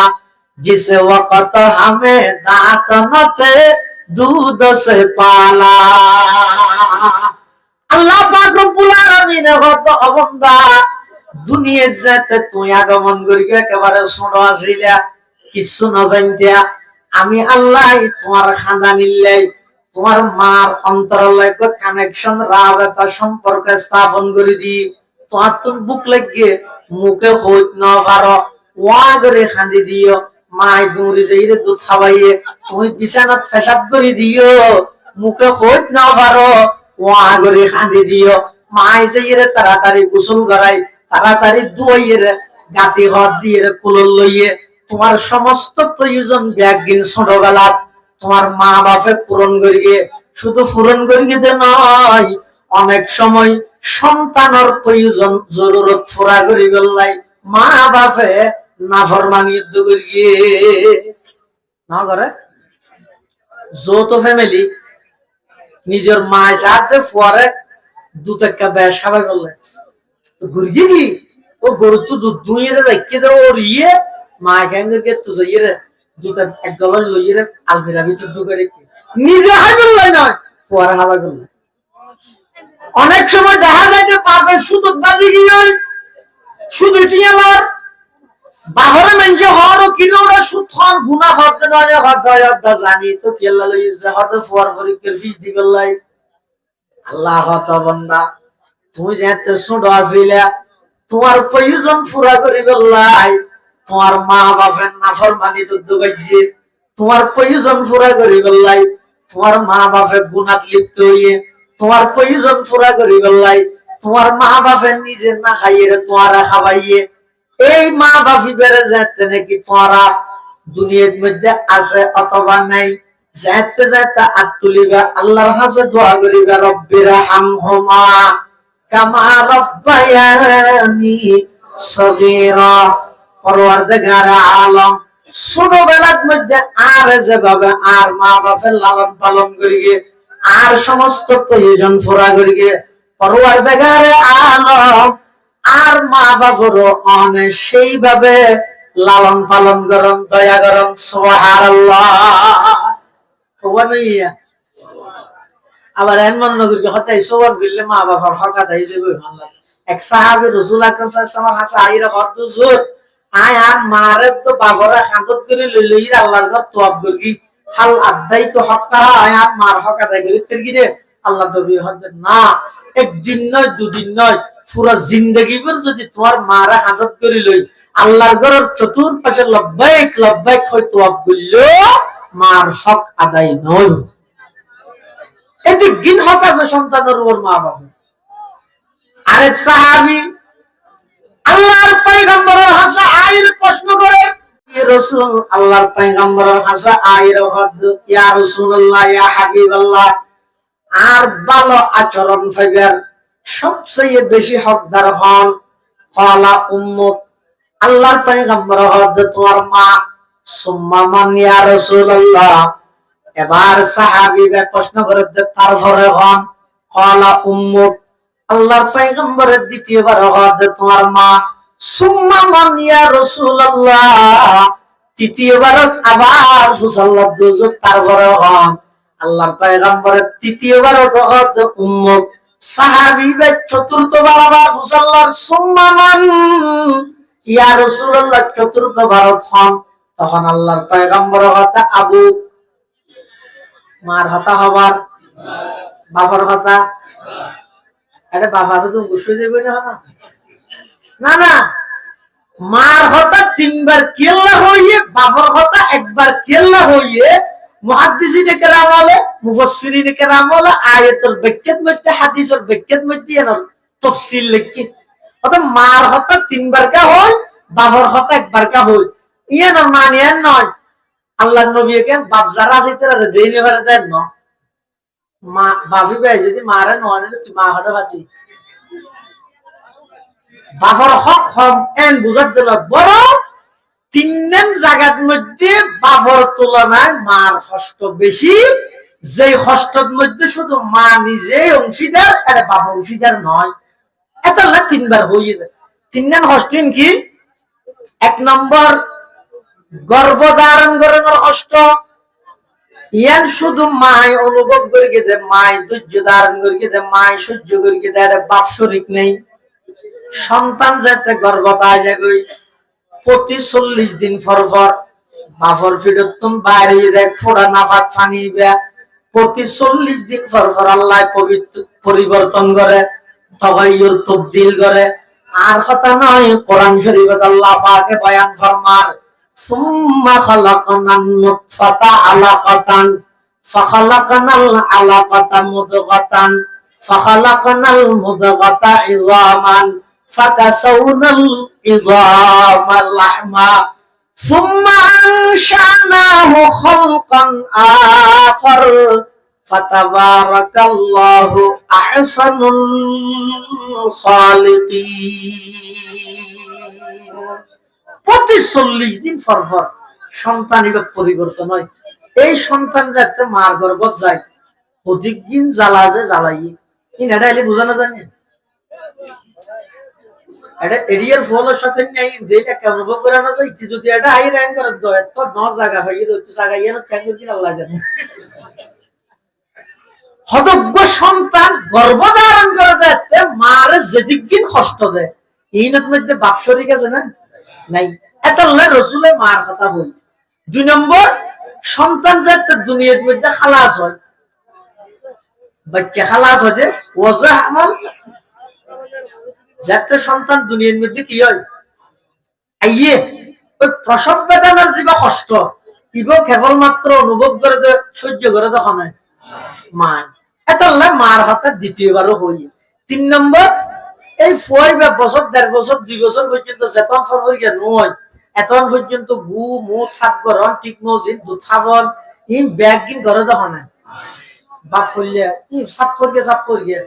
जिस वक्त हमें दांतन थे दूध से पाला আল্লাহ পাক রব্বুল আলামিন কত অবন্দা দুনিয়ার যেতে তুই আগমন করি একেবারে ছোট আছিলা কিছু না জানতিয়া আমি আল্লাহ তোমার খানদানিল্লাই তোমার মার অন্তরালয় কানেকশন রাবতা সম্পর্ক স্থাপন করে দি তোমার তুমি বুক লাগিয়ে মুখে হইত না পারো ওয়া করে খান্দি দিও মাই জুড়ি যাইরে দুধ খাওয়াইয়ে তুমি বিছানাত পেশাব করে দিও মুখে হইত না পারো ওয়া করে খান্দি দিও মাই যাইরে তাড়াতাড়ি গোসল করাই তাড়াতাড়ি দুইয়ের গাতি হাত দিয়ে কুলল লইয়ে তোমার সমস্ত প্রয়োজন ব্যাগিন ছোটবেলা তোমার মা বাপে পূরণ করিয়ে শুধু পূরণ করিয়ে দে নয় অনেক সময় সন্তানের প্রয়োজন জরুরত পুরা করি বললাই মা বাপে নাফরমানি যুদ্ধ করিয়ে না করে যৌথ ফ্যামিলি নিজের মায়ের সাথে পরে দুধ একটা বেশ খাবার বললে ঘুরিয়ে কি ও গরু তো দুধ দুইয়ে রেখে দে ওর ইয়ে মা গ্যাঙ্গের তো যাইয়ে দুধ এক ডলার লইয়ে আলমিরা ভিতর ঢুকে রেখে নিজে হাইবেল লাই নয় পরে হাওয়া করল অনেক সময় দেখা যায় যে পাপের সুদত বাজি গিয়ে শুধু টিয়ালার বাহরে মেনছে হরও কিনো ওরা সুদ খান গুনাহ করতে নয় হরদা জানি তো কেল্লা লই যে হরদা ফোয়ার ফরিকের ফিস দিবেলাই আল্লাহ হত বান্দা তুমি যেতে ছোট আছিলা তোমার প্রয়োজন পুরা করিবেলাই তোমার মা বাপের নাফরমানি তো দুবাইছে তোমার প্রয়োজন পুরা করিবেলাই তোমার মা বাপের গুনাহ লিপ্ত হইয়ে তোমার প্রয়োজন পুরা করিবেলাই তোমার মা বাপের নিজে না খাইয়ে তোমার খাওয়াইয়ে এই মা বাপি বেড়ে যেতে নাকি তোরা দুনিয়ার মধ্যে আছে অথবা নাই যেতে যেতে হাত তুলিবা আল্লাহর কাছে দোয়া করিবা রব্বির হামহুমা কামা রব্বায়ানি সগীরা পরওয়ারদিগার আলম ছোটবেলার মধ্যে আর যেভাবে আর মা বাপের লালন পালন করিয়ে আর সমস্ত প্রয়োজন পুরা করিয়ে পরওয়ারদিগার আলম আর মা বাবারও অনেক সেইভাবে লালন পালন করুন দয়া করুন সুবহানাল্লাহ আবার এমন নগরকে হতাই সবার করলে মা বাবার হক আদায় হিসেবে এক সাহাবী রাসূল আকরাম সাল্লাল্লাহু আলাইহি ওয়াসাল্লাম আইরা কত জোর আয় আর মারে তো বাবারে হাতত করে লইলি আল্লাহর ঘর তোয়াব করি হাল আদাই তো হক করা আয় আর মার হক আদায় করি তেরগিরে আল্লাহ নবী হতে না একদিন নয় দুদিন নয় পুরো জিন্দগি ভর যদি তোমার মারা হাতত করে লই আল্লাহর ঘরের চতুর্পাশে লব্বাইক লব্বাইক হয়তো বললো মার হক আদায় নয় এতে গিন হক আছে সন্তানের ওর মা বাবা আরেক সাহাবী আল্লাহর পয়গম্বরের হাসা আয়ের প্রশ্ন করে ইয়া রাসূল আল্লাহর পয়গম্বরের হাসা আয়ের হদ ইয়া রাসূলুল্লাহ ইয়া হাবিবাল্লাহ আর ভালো আচরণ পাইবেন সবচেয়ে বেশি হকদার হন কলা উম্মত আল্লাহর পয়গম্বর হদ তোমার মা সুম্মা মান ইয়া রাসূলুল্লাহ। এবার সাহাবীরা প্রশ্ন করে তারপরে হন ক্বালা উম্মুক, আল্লাহর পয়গম্বরের দ্বিতীয়বার হতে তোমার মা। সুম্মা মান ইয়া রাসূলুল্লাহ, তৃতীয়বার আবার সুসাল্লাহ দুজক তারপরে হন আল্লাহর পয়গম্বরের তৃতীয়বার হতে উম্মুক। সাহাবীরা চতুর্থবার আবার সুসাল্লাহর সুম্মা মান ইয়া রাসূলুল্লাহ চতুর্থবার হন, তখন আল্লাহর পয়গম্বর হতে আবু, মার হতা হবার বাবার হতা, এটা বাবা শুধু গুসু যাবে না না, মার হতা তিনবার কেল্লা হইয়ে বাবার হতা একবার কেল্লা হইয়ে মুহাদ্দিসিনে কেরাম বলে, মুফাসসিরিনে কেরাম বলে আয়াতের ব্যাখ্যার মধ্যে হাদিসের ব্যাখ্যার মধ্যে এর তাফসীর লিখি। অর্থাৎ মার হতা তিনবার কা হয়, বাবার হতা একবার কা হয়। ইয়ে না মানিয়ান নয় আল্লাহর নবী কেন বাপ যারা আছে তারা দেইনে ভরে দেন না, মা বাপি ভাই যদি মারে নয় তুই মা হটা বাতি বাবার হক হম এন বুঝার জন্য বড় তিন জায়গার মধ্যে বাবার তুলনায় মার কষ্ট বেশি, যে কষ্টের মধ্যে শুধু মা নিজে অংশীদার আর বাবা অংশীদার নয়। এত তিনবার হয়ে যায়। তিন কষ্টিন কি? এক নম্বর গর্ভধারণ করানোর কষ্ট, ইয়ান শুধু মায় অনুভব করে গেছে, মায় ধৈর্য ধারণ করে গেছে, মায় সহ্য করে গেছে, বাপ শরীর নেই। সন্তান যাতে গর্ভপায় যায় প্রতি 40 দিন পর পর বাপর ফিরতুন বাইরে দেখ ফোড়া নাফাত পানি প্রতি 40 দিন পর পর আল্লাহ পবিত্র পরিবর্তন করে, তগাইয়ুর তবদিল করে। আর কথা নয়, কোরআন শরীফে আল্লাহ পাকে বয়ান ফরমার সুম্মা খালাকনান নুতফাতা আলাকাতান ফাখালাকনাল আলাকাতা মুদগাতান ফাখালাকনাল মুদগাতা ইযামান ফাকাসাউনাল ইযামা লাহমা সুম্মা আনশানাহু খালকান আখার ফাতাবারাকাল্লাহু আহসানুল খালিকিন। প্রতি 40 দিন পর পর সন্তান এবার পরিবর্তন হয়। এই সন্তান যাতে মার গর্ভত যায় অধিক দিন জ্বালা যে জ্বালাই এটা এলে বোঝানো জানি এটা এরিয়ার ফলের সাথে অনুভব করানো যায় কি যদি এটা হাই র্যাঙ্ক করে তো ন জায়গা হয় জায়গা ইয়ে কিনা আল্লাহ জানে। হতজ্ঞ সন্তান গর্ভধারণ করে যাতে মার যেদিক দিন কষ্ট দেয় এই মধ্যে বাপ শরীর আছে না নাই, এত রসুলের মার কথা বলি। 2 নম্বর সন্তান যাতে দুনিয়ার মধ্যে খালাস হয়, বাচ্চা খালাস হয় ওজা আমল যাতে সন্তান দুনিয়ার মধ্যে কি হয় আইয়ে ওই প্রসব বেদনার যে কষ্ট ইব কেবলমাত্র অনুভব করে সহ্য করে তখন মা এত মার হাতে দ্বিতীয়বারও হই। 3 নম্বর এই 1 বছর 1.5 বছর 2 বছর পর্যন্ত যেতন ফরফরিয়া নয় এতন পর্যন্ত গু মুখ সাফ করন ঠিক মসজিদ দুধ খাবন ইন ব্যাগ কিন করে তখন বাপ করলে কি সাফ করিয়ে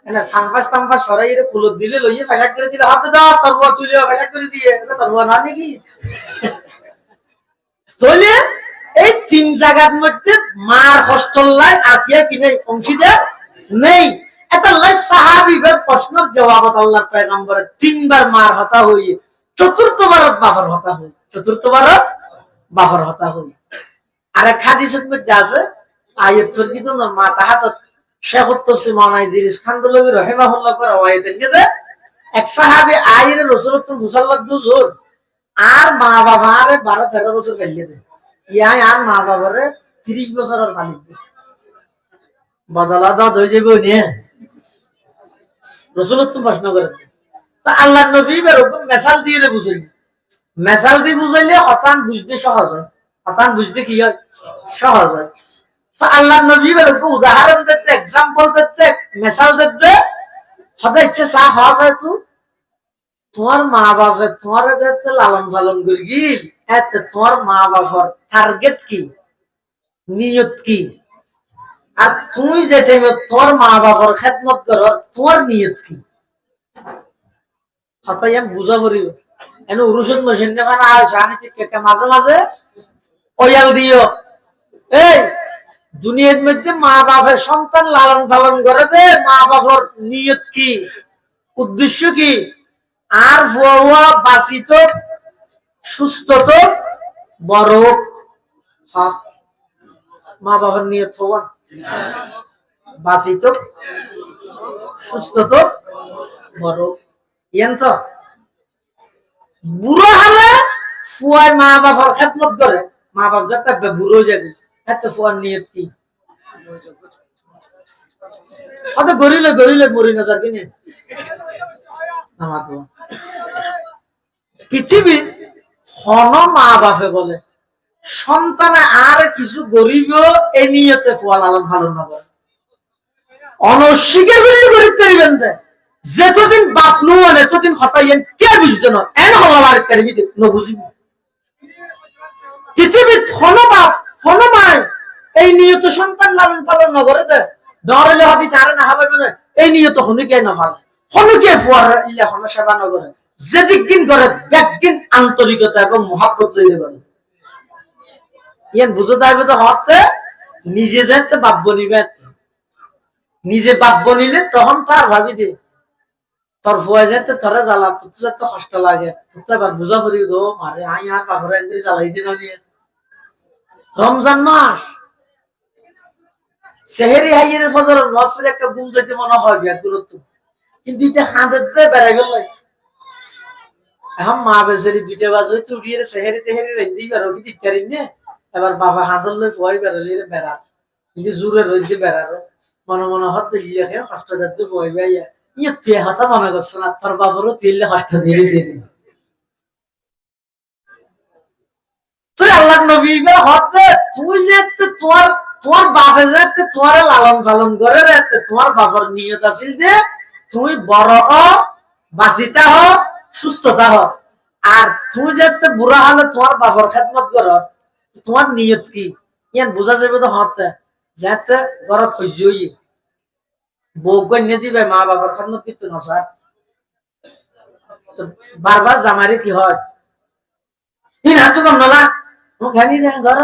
এনে সাংফাস তাংফাস সরাই কুলত দিলে লইয়ে ফেসাক করে দিলে হাতে দাও তরুয়া তুলে ফেসাক করে দিয়ে তরুয়া না নাকি তাহলে এই 3 জায়গার মধ্যে মার হস্তল্লায় আর কি নেই অংশীদার নেই। এত সাহাবীদের প্রশ্নের জবাবত আল্লাহর পয়গম্বরের 3 বার মার হতা হই, চতুর্থবারত বাবার হতা হই, চতুর্থবারত বাবার হতা হই। আর এক হাদিসের মধ্যে আছে আয়াতুল কি না মা তাহাত শেখ তাফসীর মাওলানা ইদ্রিস খানদলবি রাহিমাহুল্লাহ করে আয়াতের নিতে এক সাহাবী আয়ের রাসূলুল্লাহ মুসাল্লাল্লাহু দুজুর আর মা বাবারে 12-13 বছর ফেলিয়ে দেয়, ইয়াই আর মা বাবারে 30 বছরের ফালি বদলা দাও হয়ে যাবে নে রাসূলুল্লাহ প্রশ্ন করে। তা আল্লাহর নবী এরকম মেসাল দিয়ে বুঝাই, মেসাল দিয়ে বুঝাইলে হতান বুঝতে সহজ হয়, হতান বুঝতে কি হয় সহজ হয়। তো আল্লাহর নবী এরকম উদাহরণ দিতে एग्जांपल দিতে মেসাল দিতে হতে ইচ্ছে সা সহজ হয়। তো তোমার মা বাবা তোমার যাতে লালন পালন করি এতে তোমার মা বাবার টার্গেট কি নিয়ত কি, আর তুমি যে টাইমে তোমার মা বাবার খেদমত করো তোমার নিয়ত কি হতাই বুঝা পড়িব। এনে উরুষণ মেশিন নেবেন আনি থেকে মাঝে মাঝে ওয়াল দিও। এই দুনিয়ার মধ্যে মা বাপের সন্তান লালন পালন করে দে, মা বাবার নিয়ত কি, উদ্দেশ্য কি? আর ফুয়া বাঁচিত সুস্থ তো বড়। হ্যাঁ, মা বাবার নিয়ত হওয়া বাঁচিত সুস্থ তো বড়। ইয়ান তো বুড়ো হলে ফুয়ায় মা বাবার খেদমত করে, মা বাপ যাতে বুড়ো যাবে এত ফুয়ার নিয়ত কি? অত গরিলে গরিলে মরি নজর কিনে পৃথিবীর হন মা বাপে বলে সন্তানে আর কিছু গরিব এই নিয়তে ফুয়া লালন পালন না করে। অনস্বীকার করলে গরিব করিবেন যেতদিন বাপ নুয়ান এতদিন হতাইয়েন কে বুঝতে না এন হলাল আর কারিবিতে ন বুঝিব। পৃথিবীর হন বাপ হন মায় এই নিয়ত সন্তান লালন পালন না করে দে ডরলে হাতি তারে না হবে না এই নিয়ত হনুকে না ফালে হনুকে ফুয়ার ইয়া হন সেবা না করে যেদিক দিন করে একদিন আন্তরিকতা এবং মহাব্বত লইলে করে। ইয়ান বুঝো তাইবে তো হতে নিজে যাইতে বাব্য নিবে, নিজে বাব্য নিলে তখন তার ভাবি দে তোর ফুয়া যাইতে তোরা জ্বালা তোর তো এত কষ্ট লাগে তোর তো এবার বুঝা করি দো মারে আই আর বাপরে এনে জ্বালাই দিন নিয়ে। রমজান মাস সেহেরি হাইয়ের ফজর নসর একটা গুম যাইতে মনে হয় বিয়া গুরুত্ব, কিন্তু এটা হাঁদতে বেড়াই গেল এখন মা বেচারি 2টা বাজে উঠিয়ে সেহেরি তেহেরি রেঁধেই বেড়ো কি দিকতারি নে এবার বাবা হাঁদল লই ফয় বেড়ালি বেড়া কিন্তু জোরে রইছে বেড়ারো মনে মনে হতে লিয়াকে কষ্ট যাতে ফয় বাইয়া ইয়ে তুই হাতা মনে করছে না তোর বাবারও তিললে কষ্ট দিয়ে দিয়ে তুই আল্লাহ নবী হতে তুই যে তোর তোমার বাপে যাতে তোমার লালন পালন করে রে তোমার বাবার নিয়ত আছিল যে তুই বড় হ বাঁচিতা হ সুস্থতা হ, আর তুই যাতে বুড়া হলে তোমার বাবার খেদমত কর তোমার নিয়ত কি? ইয়ান বোঝা যাবে তো হতে যাতে ঘরত সহ্য হইয়ে বউ কন্যা দিবে মা বাবার খেদমত কিন্তু নসার তো বারবার জামাইরে কি হয় তিন হাত কম নলা খানি দেন ঘর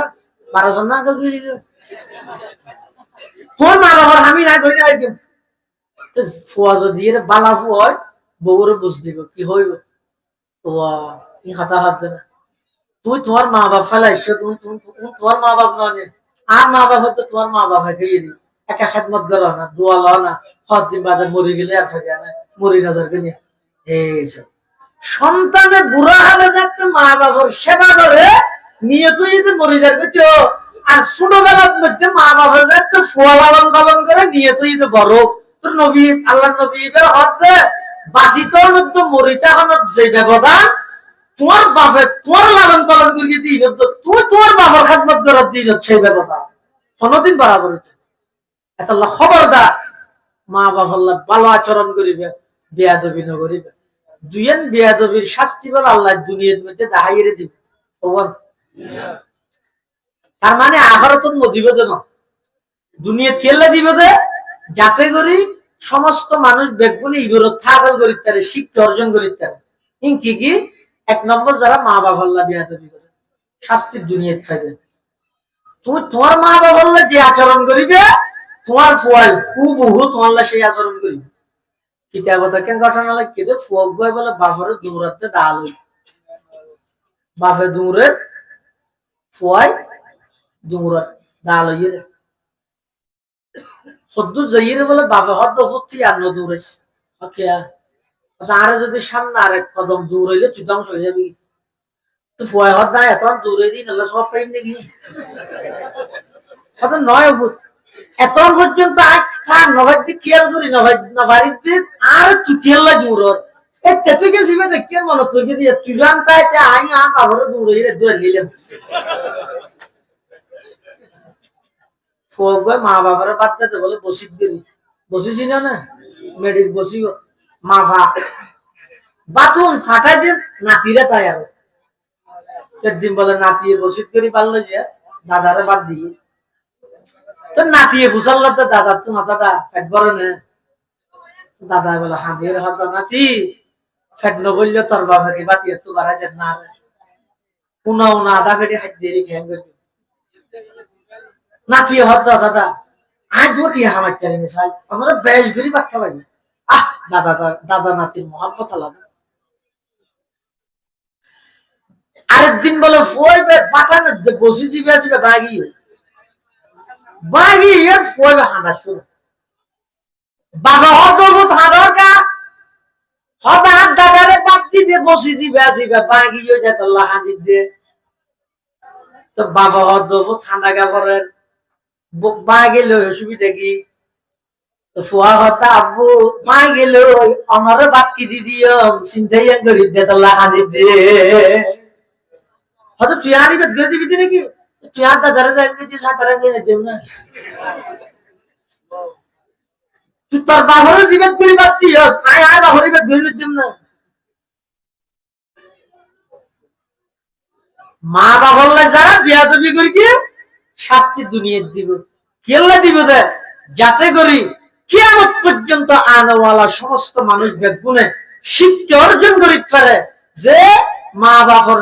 12 জন না তোর মা বাবার আমি না করে আই দিম তো ফুয়া যদি এর বালা ফু হয় বউরে বুঝ দিব কি হইব ওয়া ই হাতা হাত দে না তুই তোমার মা বাপ ফেলাইছো তুমি তোমার মা বাপ নয় আর মা বাপ হয়তো তোমার মা বাপ খাইয়ে দি একা খেদমত করো না দোয়া লো না হদ দিন বাদে মরে গেলে আর থাকে না মরি নজর কিনে এই সন্তানের বুড়া হলে যাতে মা বাবার সেবা করে নিয়ত যদি মরে যাবে আর ছোটবেলার মধ্যে মা বাবার যাতে ফুয়া লালন পালন করে নিয়ত যদি বড় তোর নবী আল্লাহ নবী হতে বাঁচিত মধ্যে মরিতা হনত যে ব্যবধান তোমার বাপে তোমার লালন পালন করিয়ে দিন তুই তোমার বাবার খাদমত করার দিন সেই ব্যবধান কোনদিন বরাবর হইতে এত খবরদার মা বাবার ভালো আচরণ করিবে বেয়াদবি ন করিবে দুইয়েন বেয়াদবির শাস্তি বলে আল্লাহ দুনিয়ার মধ্যে দেখাইয়ে দিবে। তার মানে আখারাতন দিবে না দুনিয়াত খেললে দিবে দে যাতে করি সমস্ত মানুষ বেগুনি ইবরত হাসিল করিতে পারে শিক্ষা অর্জন করিতে পারে। কি কি 1 নম্বর যারা মা বাবা আল্লাহ বেয়াদবি করে শাস্তির দুনিয়াত খাইবে। তুই তোমার মা বাবা আল্লাহ যে আচরণ করিবে তোমার ফুয়াল হুবহু তোমার সেই আচরণ করিবে। কিতাবত কেন ঘটনা লাগে যে ফুয়াক ভাই বলে বাপরে দৌড়াতে ডাল হই বাপে দৌড়ে ফুয়াই দৌড়া ডাল হইয়ে সদ্দুর যাইয়ে বলে বাপে হদ্দ ফুটি আর ন দৌড়াইছে ওকে আরে যদি সামনে আরেক কদম দৌড়াইলে তুই ধ্বংস হয়ে যাবি তো ফুয়াই হদ না এত দৌড়াই দিই নাহলে সব পাইম নাকি কত 9 ফুট এখন পর্যন্ত খেয়াল করি নভারিতে আর তুই খেয়াল লাগে উড়র তুই গেছি দেখি মনে তুই দিয়ে তুই জানতাই আই বাবার দূরে দূরে নিলাম মা বাবার বাচ্চাতে বলে বসিত করি বসেছি না মেডির বসি মাফা বাথরুম ফাটাই দিয়ে নাতিরা তাই আর একদিন বলে নাতিয়ে বসিত করি পারলো যে দাদারে বাদ দিয়ে তো নাতিয়ে ফুসাল্লা তো দাদার তো মাথাটা একবারও নে দাদা বলে হাঁদিয়ে হাত নাতি ফেট নবললে তোর বাবাকে বাতিয়ে তো বাড়াই দেন না উনা উনা আধা ফেটে হাত দিয়ে খেয়ে করবি নাতি হত দাদা আজ ওটি আমার চালিয়ে চাই আমরা বেশ ঘুরি বাচ্চা পাই আহ দাদা দাদা নাতির মহাব্বত আলাদা আরেকদিন বলে ফইবে পাঠানো বসি জিবে আসবে বাগি এর ফইবে হাঁটা শুরু বাবা হত হাঁটা হঠাৎ দাদারে পাত্তি দিয়ে বসি জিবে আসবে বাগি যেত হাঁদি দিয়ে তো বাবা হত ঠান্ডা কাপড়ের মা গেল অসুবিধা কি তো ফুয়া হতা আব্বু মা গেল আমারও বাকি দিদিও চিন্তাই করি দেতলা হানি দিয়ে হয়তো তুই আনি বেদ করে দিবি নাকি তুই আর দাদারে যাই তুই সাঁতারা গিয়ে দেব না তুই তোর বাহরের জীবন করি বাদ দিস আয় আয় বাহরের বেদ করে দেব না মা বাবা যারা বিয়া দাবি করি কি শাস্তি দুনিয়ার দিব কেল্লা দিব দে যাতে করি কিয়ামত পর্যন্ত আনওয়ালা সমস্ত মানুষ বেগুনে শিক্ষা অর্জন করিতে পারে যে মা বাবার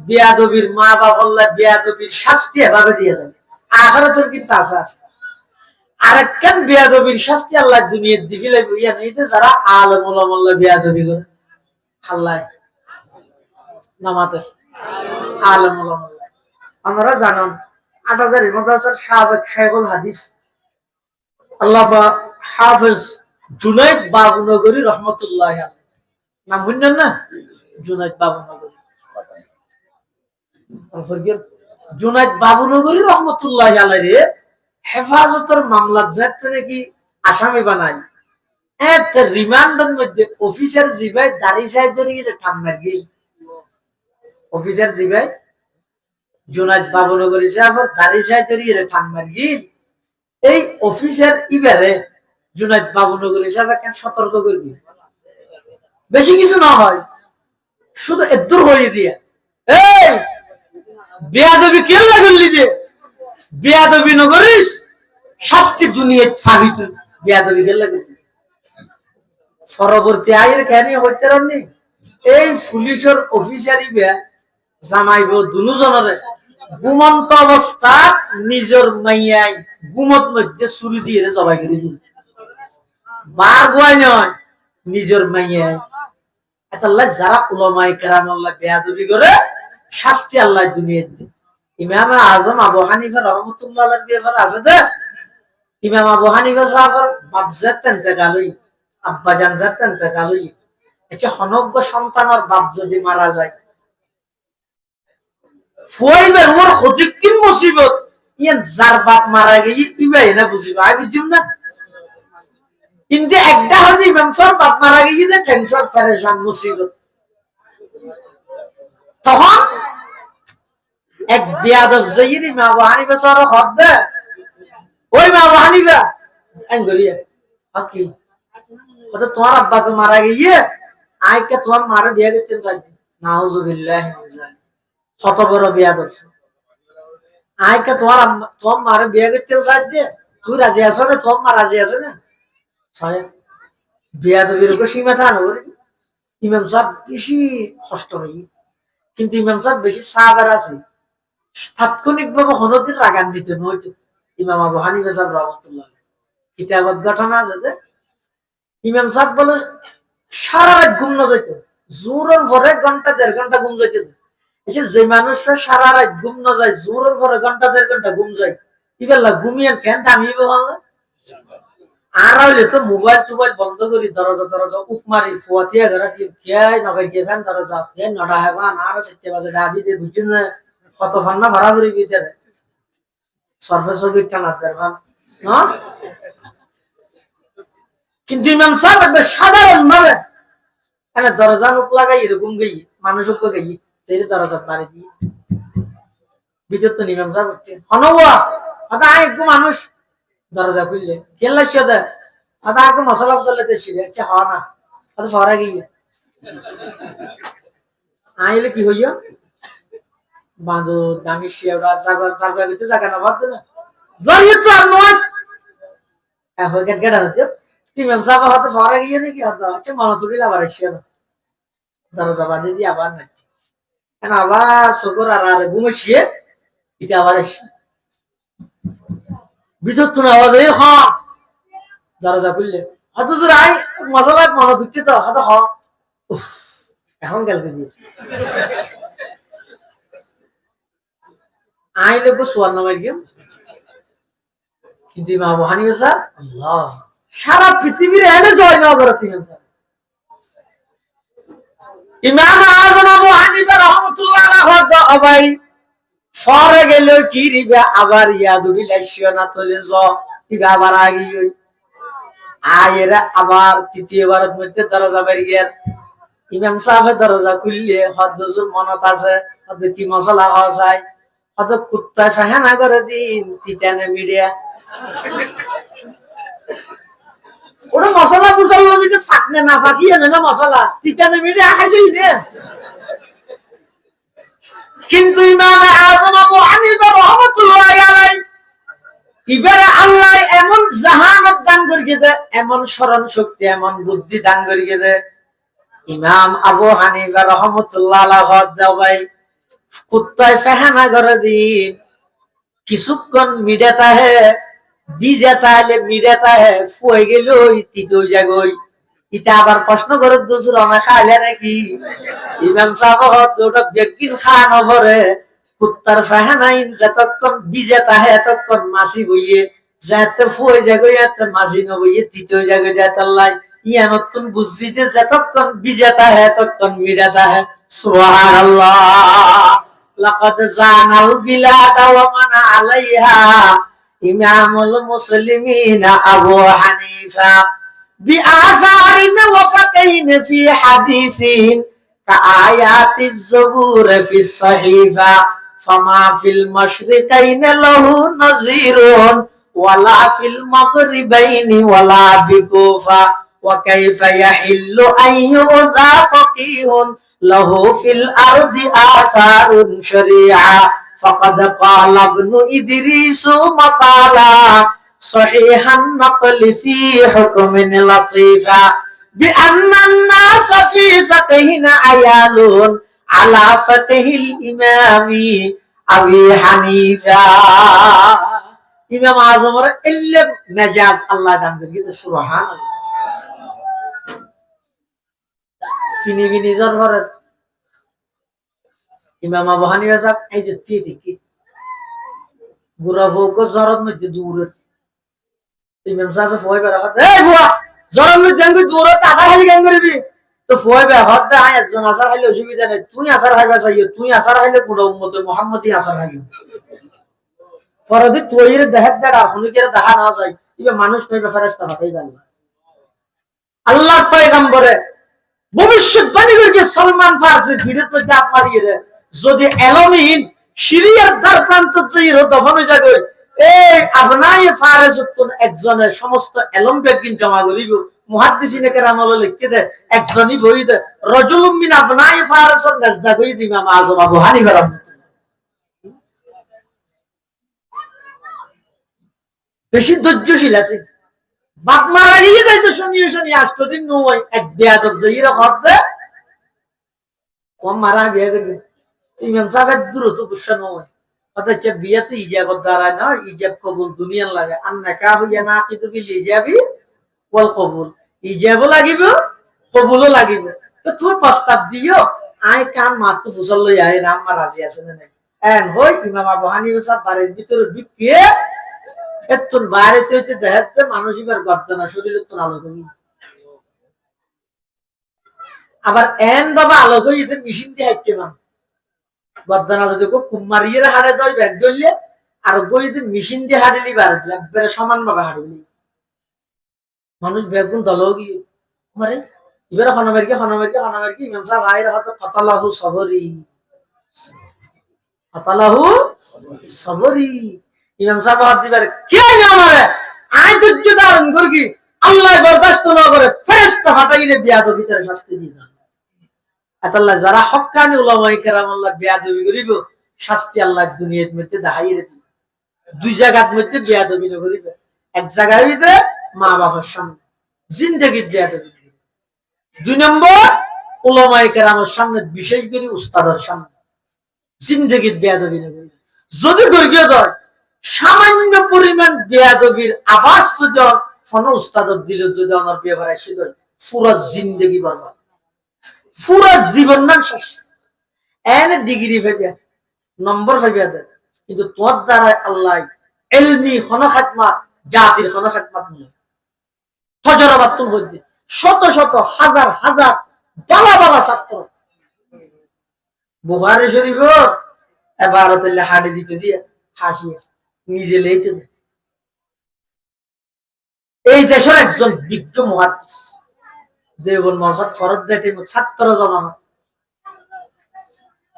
বিয়াদবির মা বাবার বিয়াদবির শাস্তি এভাবে দিয়ে যাবে আখিরাতের কিন্তু আশা আছে আরেকখান বিয়াদবির শাস্তি আল্লাহ দুনিয়ার দিবিলে বুইয়া নেইতে যারা আলেম ওলামা বিয়াদবি করে আল্লাহ নামাতে আলেম ওলামা আপনারা জানেন ৮০০০ মাদ্রাসার সাবেক শাইখুল হাদিস আল্লামা হাফেজ জুনাইদ বাবুনগরী রহমতুল্লাহ আলাইহি নাম শুনলেন না জুনাইদ বাবুনগরী জুনাইদ বাবুনগরী রহমতুল্লাহ আলাইহি হেফাজতের মামলা যাতে নাকি আসামি বানাই এত রিমান্ডের মধ্যে অফিসার জিবাই দাড়ি সাইজের ঠাম্মার গিল অফিসার জিবাই জুনাইদ বাবুনগরী সাহেবের দাড়ি সাইজের ঠাম্মার গিল এই অফিসার ইবারে জুনাইদ বাবুনগরী সাহেব কেন সতর্ক করবি বেশি কিছু না হয় শুধু এদুর হয়ে দিয়া এই বেয়াদবি কেন লাগলি যে বেয়াদবি নগরিস শাস্তি দুনিয়া পাবি তুই বেয়াদবি কেন লাগলি পরবর্তী আয়ের কেন হইতে রাননি এই পুলিশের অফিসারই বেয়া জামাইব দুজনের ঘুমন্ত অবস্থা নিজের মাইয়াই ঘুমত মধ্যে ছুরি দিয়ে জবাই করে দিন বার গোয়াই নয় নিজের মাইয়াই আল্লাহ যারা উলামায়ে কেরাম আল্লাহ বেয়াদবি করে শাস্তি আল্লাহ দুনিয়ার দিন ইমাম আজম আবু হানিফা রহমাতুল্লাহ আলাইহির ব্যাপারে আছে দে ইমাম আবু হানিফা সাহেবের বাপ জাত ইন্তেকালই আব্বা জান জাত ইন্তেকালই এটা হনজ্ঞ সন্তানের বাপ যদি মারা যায় ফুয়াইবের ওর হদিকিন মুসিবত ইয়ান যার বাপ মারা গেছে ইবাই না বুঝিবা আই বুঝিম না কিন্তু একটা হদি ইমাম সাহেব বাপ মারা গেছে না টেনশন পেরেশান মুসিবত তখন এক বিয়াদব যাইরি মা আবু হানিফা সাহেব হদ দে ওই মা আবু হানিফা আঙ্গুরিয়া ওকে তো তোমার আব্বা তো মারা গিয়ে আইকে তোমার মারে বিয়ে করতে চাই নাউজুবিল্লাহি মিন যালিক কত বড় বিয়াদব আইকে তোমার মারে বিয়ে করতে চাই দে তুই রাজি আছো না তোমার মা রাজি আছে না ছয় বিয়াদবির উপর সীমা থানো ইমাম সাহেব বেশি কষ্ট হই কিন্তু ইমাম সাহেব বেশি সাহাবার আছে তাৎক্ষণিকভাবে হনদিন রাগান্বিত নইতো ইমাম আবু হানিফা সাহেব রহমাতুল্লাহ কিতাবত ঘটনা আছে যে ইমাম সাহেব বলে সারা রাত ঘুম না যাইতো জোরের পরে ঘন্টা ১.৫ ঘন্টা ঘুম যাইতো যে মানুষ সারা রাত ঘুম না যায় জোরের পরে ঘন্টা ১.৫ ঘন্টা ঘুম যায় ইবেলা ঘুমিয়ে কেন দামিয়ে বললে আর হইলে তো মোবাইল টোবাইল বন্ধ করি দরজা উক মারি ফুয়াতিয়া ঘরে দিয়ে খেয়াই নবাই গিয়ে ফেন দরজা খেয়ে নটা হেবান আর ৪টে বাজে ডাবি দিয়ে বুঝছেন না কত ফান্না ভাড়া করি ভিতরে সরফে সরফি টানার দেখান না কিন্তু ইমাম সাহেব একবার সাধারণ ভাবে দরজা মুখ লাগাই এরকম গেই মানুষ গাই সেই দরজা বাড়ি দিয়ে ভিতর তো ইমাম সাহেব উঠছে হনবা আদা একটু মানুষ দরজা খুললে খেললে সে দেয় আদা আগে মশলা ফসলা দিয়ে আচ্ছা হওয়া না আদা ফরা গিয়ে আইলে কি হইয়া বাঁধো দামি শিয়ারা জাগা করতে জায়গা না বাদ না জড়িয়ে তো আর নয় এখন গেট গেট হচ্ছে ইমাম সাহেব হতে ফরা গিয়ে নাকি হতো আচ্ছা মনে তুলি আবার শিয়া দরজা বাঁধে দিয়ে আবার নাকি আবার চোখর আর ঘুমাইছিয়ে এটা আবার এসে ভিতর তুমি আওয়াজ এই হ দরজা খুললে হয়তো তোর আই মশলা মনে দিচ্ছে তো হয়তো হ এখন গেল দিয়ে আই লোক সোয়ার নামাই গিয়ে কিন্তু ইমাম আবু হানিফা স্যার আল্লাহ সারা পৃথিবীর এনে জয় না করে তিনি ইমাম আযম আবু হানিফা রাহমাতুল্লাহ আলাইহি ভাই ফরে গেল কি রিবা আবার ইয়াদুবি লাইশিও না তলে জ ইবা আবার আগি হই আয়েরা আবার তৃতীয়বারের মধ্যে দরজা বের গিয়ে ইমাম সাহেবের দরজা খুললে হদ্দুর মনত আছে হদ্দ কি মশলা খাওয়া যায় হদ্দ কুত্তায় ফাহানা করে দিন তিতানে মিডিয়া ওরা মশলা বুঝাল নবীতে ফাটনে না ফাটিয়ে না মশলা তিতানে মিডিয়া খাইছেই নে কিন্তু ইমাম আযম আবু হানিফা রাহমাতুল্লাহি আলাইহি ইবারে আল্লাহ এমন জাহানত দান করিয়ে দে এমন স্মরণ শক্তি এমন বুদ্ধি দান করিয়ে দে ইমাম আবু হানিফা রাহমাতুল্লাহ আলাইহি ভাই কুত্তায় ফাহানা করে দিন কিছুক্ষণ মিডাতা হে বিজাতা হলে মিডাতা হে ফুয়ে গেল তিতো জাগই ইটা আবার প্রশ্ন করে দুসুর না খাইলে নাকি ইমাম সাহেব ওটা ব্যক্তির খাওয়ানো পরে কুত্তার ফাহানাই যতক্ষণ বিজাতা হে ততক্ষণ মাসি বইয়ে যাতে ফুয়ে জাগই এতে মাসি নবইয়ে তিতো জাগই দেতাল্লাই ইয়া নতুন বুঝিতে যতক্ষণ বিজাতা হে ততক্ষণ মিডাতা হে সুবহানাল্লাহ লাকাদ জানাল বিলাদা ওয়া মান আলাইহা ইমামুল মুসলিমিন আবু হানিফা বিআসারিন ওয়া ফাকাইন ফি হাদিসিন কাআয়াতিজ জুবুর ফি সহিফা ফামা ফিল মাশরিকাইন লাহু নাযীরুন ওয়ালা ফিল মাগরিবাইনি ওয়ালা বিকুফা ওয়া কাইফা ইয়াহিল্লু আইয়ুযা ফাকিহুন লাহু ফিল আরদি আসারুন শরীআ ফাকাদ ক্বালা ইবনু ইদরিস মাকালা সহিহান নাকল ফি হুকমিন লাতীফা বিআন্না الناس في فقهن আয়ালুন আলা ফাকহিল ইমামি আবি হানিফা ইমাম আযমের ইলম মেজাজ আল্লাহ দান করেছে সুবহানাল্লাহ ফিনি বিনি জরহরের ইমাম আবু হানিফা সাহেব এই যে দেখি বুড়া ভোগ জরত মধ্যে দূরে ইমাম সাহেব ফয় বেরা এই বুয়া জরত মধ্যে আঙ্গুর দূরে আসার খালি কেন করবি তো ফয় বেরা হদ আয় একজন আসার খাইলে অসুবিধা নেই তুই আসার খাইবা চাইও তুই আসার খাইলে পুরো উম্মতে মুহাম্মদই আসার খাইও ফরদি তৈরে দেখাত দেখ আর হুনিকের দেখা না যায় ইবে মানুষ কইবে ফেরেশতা হতেই জানে আল্লাহর পয়গম্বরে ভবিষ্যৎবাণী করে সলমান ফারসি ভিডিওর মধ্যে আপনার ইয়ে যদি এলমিন সিরিয়ার দ্বার প্রান্ত যাইর দফন হয়ে যাবে এই আপনাই ফারেস উত্তর একজনের সমস্ত এলম বেগিন জমা করিব মুহাদ্দিসিনে কেরামল লিখতে দে একজনই বই দে রাজুলুম মিন আপনাই ফারেসর নাজদা কই দি ইমাম আযম আবু হানিফা রাহমাতুল্লাহ বেশি ধৈর্যশীল আছে বাপ মারা গিয়ে যাইতো শুনিয়ে 8 দিন নয় এক বেয়াদব যাইরা খদ্দে কম মারা গিয়ে গেছে ইমাম সাহেব দ্রুত গুসা নয় অথচ বিয়াতে ইজাবত দ্বারা না ইজাব কবুল দুনিয়ার লাগে আন্নাকা হইয়া না কিন্তু বিল ইজাবি ওয়াল কবুল ইজাবও লাগিব কবুলও লাগিব তো তুমি প্রস্তাব দিও আই কান মারতে ফুসল লই আই রাম মা রাজি আছে না এন হই ইমাম আবু হানিফা সাহেব বাড়ির ভিতরে ঢুকিয়ে এতন বাইরে হইতে দেখতে মানুষ এবার গর্দনা শরীরে তো আলো করি আবার এন বাবা আলো করি এতে মেশিন দিয়ে হাইতে পান গর্দনা যদি খুব মারিয়ে হাড়ে দেয় ব্যাগ ধরলে আর বই যদি মেশিন দিয়ে হাঁটিলি একবারে সমান ভাবে হাঁটিলি মানুষ বেগুন দল গিয়ে মারে এবারে হনমেরকে ইমাম সাহেব আইর হয়তো কতালাহু সবরি ইমাম সাহেব হাত দিবার কে আমারে আই ধৈর্য ধারণ করি আল্লাহ বরদাস্ত না করে ফেরেশতা ফাটাইলে বিয়াদব ভিতরে শাস্তি দিয়ে দাও আল্লাহ যারা হক্কানি উলামায়ে কেরাম আল্লাহ বিয়াদবি করিব শাস্তি আল্লাহ দুনিয়ার মধ্যে দেখাইরে দিবে দুই জায়গার মধ্যে বিয়াদবি না করিবে এক জায়গায় হইতে মা বাবার সামনে জিন্দেগীর বিয়াদবি দুই নম্বর উলামায়ে কেরামের সামনে, বিশেষ করে উস্তাদের সামনে জিন্দেগির বেয়াদবি নেবে। যদি গর্গীয় দয় সামান্য পরিমাণ বেয়াদবির আভাস যদি কোন উস্তাদর দিল, যদি আমার ব্যবহার আসে দেয়, পুরা জিন্দেগি বরবাদ, পুরা জীবন না শেষ। এনে ডিগ্রি পাইবে, নম্বর পাইবে দেয়, কিন্তু তোর দ্বারা আল্লাহ এলমি হন খাতমাত, জাতির হন খাতমাত নিল। ফজরাবাদ তুল হইতে শত শত হাজার হাজার বালা বালা ছাত্র বুখারী শরীফ এবার হাড়ি দিতে দিয়ে হাসিয়ে নিজে লেইতে দেয়। এই দেশের একজন বিজ্ঞ মুহাদ্দিস দেওবন্দ মসজিদ ফরদ দেয় ছাত্র জমানা।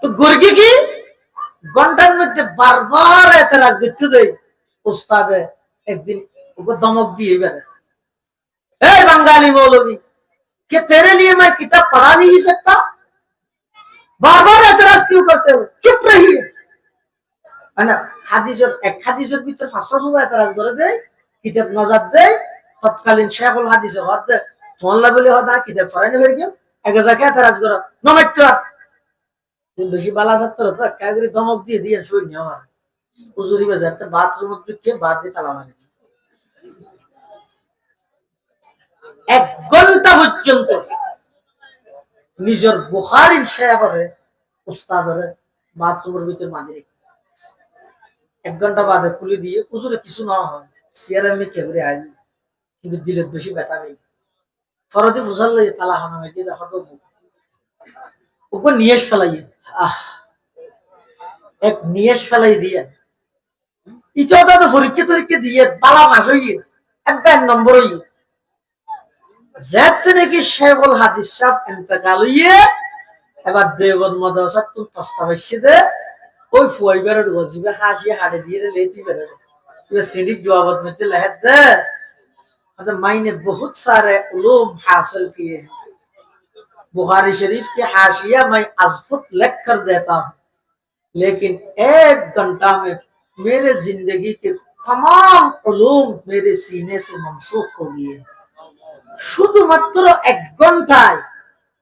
তো গর্গি কি ঘন্টার মধ্যে বারবার এতরাজ করতে দেয়। উস্তাদে একদিন ওকে ধমক দিয়ে বেড়ে, ए बंगाली मौलवी, कि तेरे लिए मैं किताब पढ़ा नहीं सकता, बार बार एतराज क्यों करते हो, चुप रहिए। है ना, एक हादिसर भीतर 500 सुबह एतराज करे दे, किताब नजर दे, तत्कालीन शेखुल हादिस हद दे, তোমরা বলে হদা কিতাব পড়াইতে পারি কেউ এক জায়গায় এতরাজ করো নমস্কার। তুমি বেশি বালা ছাত্র তো কাগরি ধমক দিয়ে দিয়ে শুই নি আমার হুজুরি বাজাতে বাথরুমে ঢুকে বাদ দিয়ে তালা মারি। 1 ঘন্টা পর্যন্ত নিজের বুখারীর শেখরে উস্তাদরে বাথরুমের ভিতর বাঁধি রেখে 1 ঘন্টা বাদে খুলে দিয়ে হুজুরে কিছু না হয় সিয়ারে আমি কেবরে আই, কিন্তু দিলের বেশি ব্যথা নেই। ফরদি ফুসাল লই তালা হানা হয়ে দিয়ে দেখো তো ওকে নিয়েশ ফেলাই, এক নিয়েশ ফেলাই দিয়ে ইচ্ছা তো পরীক্ষা তরীক্ষা দিয়ে বালা মাস হইয়ে 1 নম্বর হইয়ে যাতে নাকি শেখুল হাদিস সাহেব ইন্তেকাল হইয়ে এবার দেওবন্দ মাদ্রাসাত তুল প্রস্তাব এসে দে ওই ফুয়াইবারের ওয়াজিবে হাসিয়ে হাড়ে দিয়ে লেতি বেরে ये सीढ़ी जवाबत में तो लहद दे, मतलब मैंने बहुत सारे उलूम हासिल किए हैं। बुखारी शरीफ के हाशिया मैं अज़फुत लिख कर देता हूँ, लेकिन 1 घंटा में मेरे जिंदगी के तमाम उलूम मेरे सीने से मनसूख हो गए। শুধুমাত্র 1 ঘন্টায়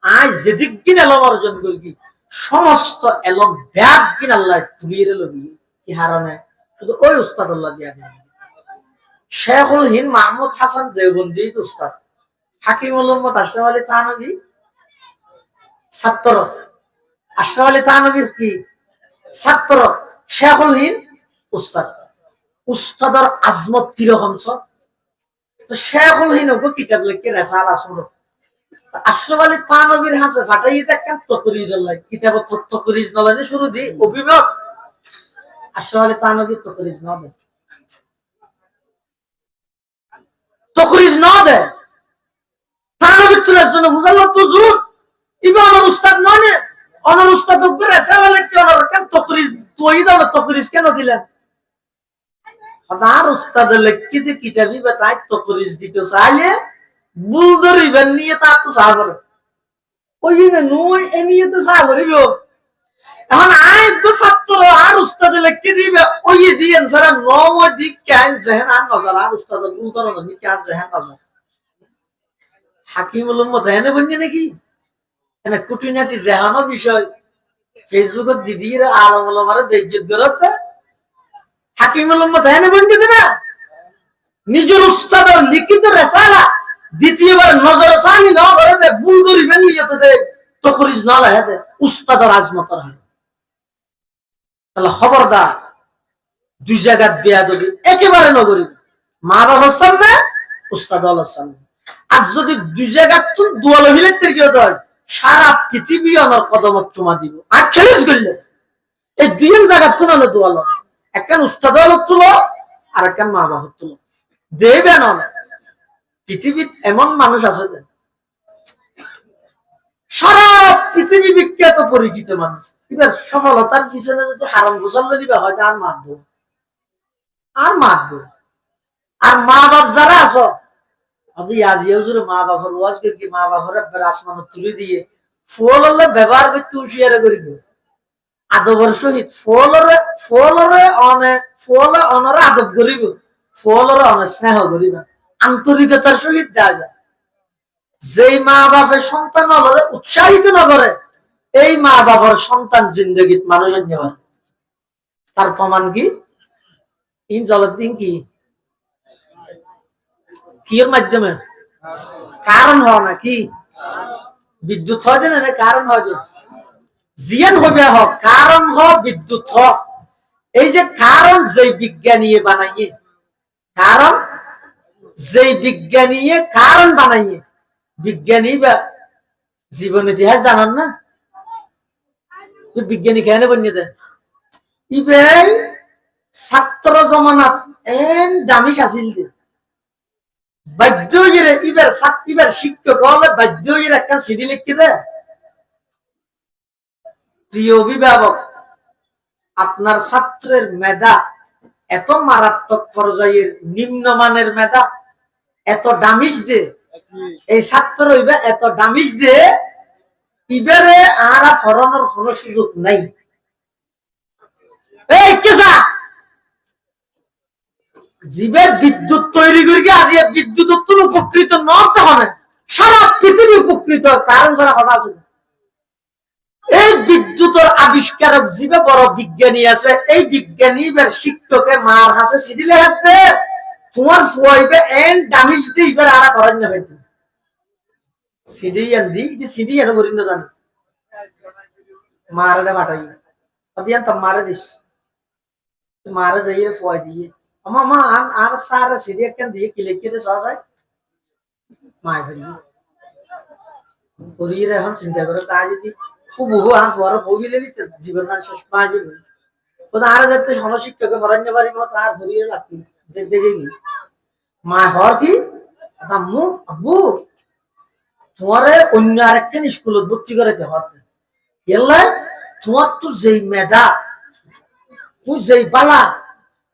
আজ যেদিক দিন এলম অর্জন করি সমস্ত এলম ব্যাগ কিন আল্লাহ তুলিয়ে লগি কি হারানে শুধু ওই উস্তাদ আল্লাহ দিয়া দিবেন। শেখুল হিন্দ মাহমুদ হাসান দেওবন্দি উস্তাদ, হাকিমুল উম্মত আশরাফ আলী থানভী ছাত্র, আশরাফ আলী থানভীর কি ছাত্র, শেখুল হিন্দ উস্তাদ। উস্তাদের আজমত কিরকম সব তো শেখুল হিন্দ কিতাব লিখে রেসালা শুনো আশরাফ আলী থানভীর হাসে ফাটাইয়ে দেখেন তকরিজ আল্লাহ কিতাব তকরিজ নলে শুরু দি অভিমত আশরাফ আলী থানভী তকরিজ না দেয়, তকরিজ না দেয় থানভীর তুলার জন্য বুঝালো তো জোর ইবা আমার উস্তাদ নয় আমার উস্তাদ করে রেসালা লিখতে ওনার কেন তকরিজ তুই দাও তকরিজ কেন দিলেন আর উস্তাদ লিখতে দি কিতাবই বাতায় তকরিজ দিতে চাইলে বুলদরি বেন নিয়ে তা তো সাগর ওই না নয় এ নিয়ে তো সাগরিব। এখন আই তো ছাত্র আর উস্তাদ লিখতে দিবে ওই দিয়েন সারা নয় দিক কেন জেহেন আর নজর আর উস্তাদ বুলদর নি কেন জেহেন নজর হাকিমুল উম্মত এনে বন্যে নাকি এনে কুটিনাটি জেহানো বিষয় ফেসবুকত দিদিরা আলম আলমারে বেইজ্জত করতে হাকিমুল উম্মত এনে বন্যে না নিজের উস্তাদের লিখিত রেসালা দ্বিতীয়বার নজর সানি না করে দে বুলদরি বেন নিয়তে দে তকরিজ না লাগে দে উস্তাদের আজমতর হয়। তাহলে খবরদার দুই জায়গার বেয়াদবি একেবারে নগরী মা বাবার সামনে উস্তাদ আল্লাহর সামনে। আর যদি দুই জায়গার তুই দোয়াল হিলে থেকে দেয় সারা পৃথিবী আমার কদমত চুমা দিব আর চ্যালেঞ্জ করলে এই দুই জায়গা তুলো না দোয়াল একখান উস্তাদ আল্লাহ তুলো আর একখান মা বাবার তুলো দেবে না। পৃথিবীত এমন মানুষ আছে সারা পৃথিবী বিখ্যাত পরিচিত মানুষ, এবার সফলতার পিছনে যদি হারাম গোসাল্লা দিবে হয়তো আর মারব আর মারব। আর মা বাপ যারা আছো মা বাবার ওয়াজ করি মা বাবার একবার আসমানত তুলে দিয়ে ফল হলে ব্যবহার করতে হুঁশিয়ারে করিব আদবের সহিত ফলরে অনরে আদব করিব ফলরে অনেক স্নেহ করিবা আন্তরিকতার সহিত দেওয়া যেই মা বাপের সন্তান হলে উৎসাহিত না করে, এই মা বাবার সন্তান জিন্দগিত মানুষের নেওয়ার। তার প্রমাণ কি? ইন জলের দিন কি কির মাধ্যমে কারণ হওয়া না কি বিদ্যুৎ হয় না, কারণ হয় যে জিয়ান হবে হোক, কারণ হোক বিদ্যুৎ হোক। এই যে কারণ যেই বিজ্ঞানী বানাইয়ে, কারণ যেই বিজ্ঞানী কারণ বানাইয়ে, বিজ্ঞানী বা জীবন ইতিহাস জানান না, বিজ্ঞানী কেন বনিয়ে দেয় ইবাই ছাত্র জমানাত এন দামি আসিল যে বাধ্য হয়ে এবার শিক্ষক হলে বাধ্য হয়ে একটা সিডি লিখতে দেয়, প্রিয় অভিভাবক আপনার ছাত্রের মেধা এত মারাত্মক পর্যায়ের নিম্নমানের মেধা, এত দামিজ দে এই ছাত্র হইবে এত দামিজ দে ইবারে আর ফরানোর কোন সুযোগ নাই। এই কেসা জীবের বিদ্যুৎ তৈরি করি আজ বিদ্যুৎ উত্তর উপকৃত নতে হবে, সারা পৃথিবী উপকৃত কারণ ছাড়া হঠাৎ আছে। এই বিদ্যুতের আবিষ্কারক জীবে বড় বিজ্ঞানী আছে, এই বিজ্ঞানী শিক্ষকে মার হাসে সিডি লেখাতে তোমার ফুয়াইবে এন দামিজ দিয়ে এবার আর ফরান্য হইতে সিডি এন দি সিডি এনে করি না জানি মারে পাঠাই দিয়ান তো মারে দিস মারে যাইয়ে ফুয়াই দিয়ে আমা মা আর সারা সিডি একখান দিয়ে কি লিখে দে সহজ হয় মায় ফেলি পরিয়ে এখন চিন্তা করে তা যদি খুব বহু আর ফুয়ার ববিলে দিতে জীবন না শেষ পাওয়া যাবে ওটা আর যাতে সনশিক্ষকে ফরান্য পারিব তার ধরিয়ে লাগবে দেখতে যাবি মা হর কি আম্মু আব্বু তোমারে অন্য আরেকটা স্কুলে ভর্তি করাতে হবে, এলে তোমার তো যেই মেধা তুই যেই বালা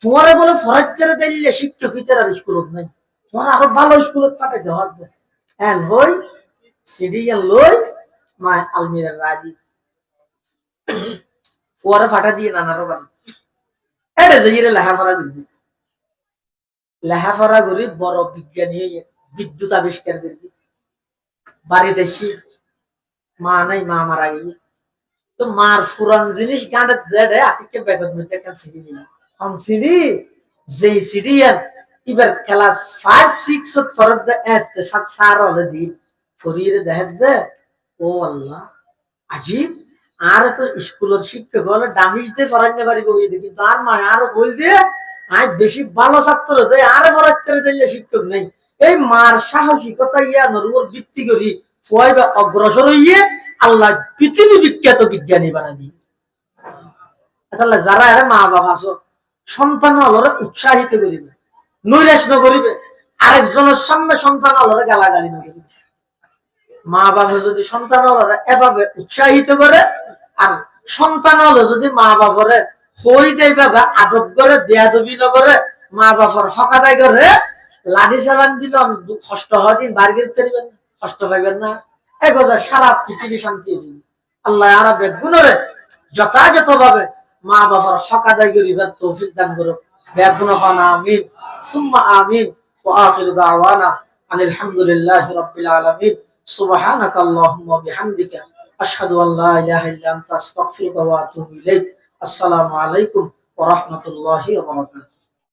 তোমারে বলে ফরাইতে দিলে শিক্ষক আর স্কুলত নাই, তোমার আরো ভালো স্কুলত পাঠাইতে হবে। এন হই সিডি লই মা আলমিরা রাজি ফুয়ারে ফাটা দিয়ে নানারও বাড়ি এটা যাইরে লেখাপড়া করবি, লেখাপড়া করি বড় বিজ্ঞানী বিদ্যুৎ আবিষ্কার করবি, বাড়িতে শীত মা নাই মা মারা গিয়ে তো মার ফুরান জিনিস গাঁটে দেড়ে আতিকে বেগত মধ্যে একটা সিডি নিল সিডি যেই সিডি এবার ক্লাস 5-6 ফরত দে এতে সাত সার হলে দিল ফরিয়ে দেখ দে ও আল্লাহ আজীব আর তো স্কুলের শিক্ষক হলে ডামিস দিয়ে ফরাইতে পারিব হয়ে দিই কিন্তু আর মা আর বই দিয়ে আজ বেশি ভালো ছাত্র দেয় আরে ফরাইতে দিলে শিক্ষক নেই। এই মার সাহসিকতা ইয়া নরুর ভিত্তি করি ফয়বা অগ্রসর হইয়ে আল্লাহ পৃথিবী বিখ্যাত বিজ্ঞানী বানাবি। তাহলে যারা এর মা বাবা আছো সন্তান হলরে উৎসাহিত করিবে, নৈরাশ নকরিবে, আরেকজনের সামনে সন্তান হলরে গালাগালি নকরিবে। মা বাবা যদি সন্তান হলরে এভাবে উৎসাহিত করে আর সন্তান হলো যদি মা বাবারে হই দেয় বাবা আদব করে বেয়াদবি নকরে মা বাবার হক আদায় করে লাঠি চালান দিল কষ্ট হয় দিন বার করতে পারবেন কষ্ট পাইবেন না এগোজা সারা পৃথিবী শান্তি হয়েছে। আল্লাহ আরা বেগুনরে যথাযথ ভাবে মা বাবার হক আদায় করিবার তৌফিক দান করুক। বেগুন হন আমিন সুম্মা আমিন ওয়া আখিরু দাওয়ানা আনিল হামদুলিল্লাহি রাব্বিল আলামিন সুবহানাকা আল্লাহুম্মা ওয়া বিহামদিকা আশহাদু আল লা ইলাহা ইল্লা আনতা আস্তাগফিরুকা ওয়া আতুবু ইলাইক। আসসালামু আলাইকুম ওয়া রাহমাতুল্লাহি ওয়া বারাকাতুহু।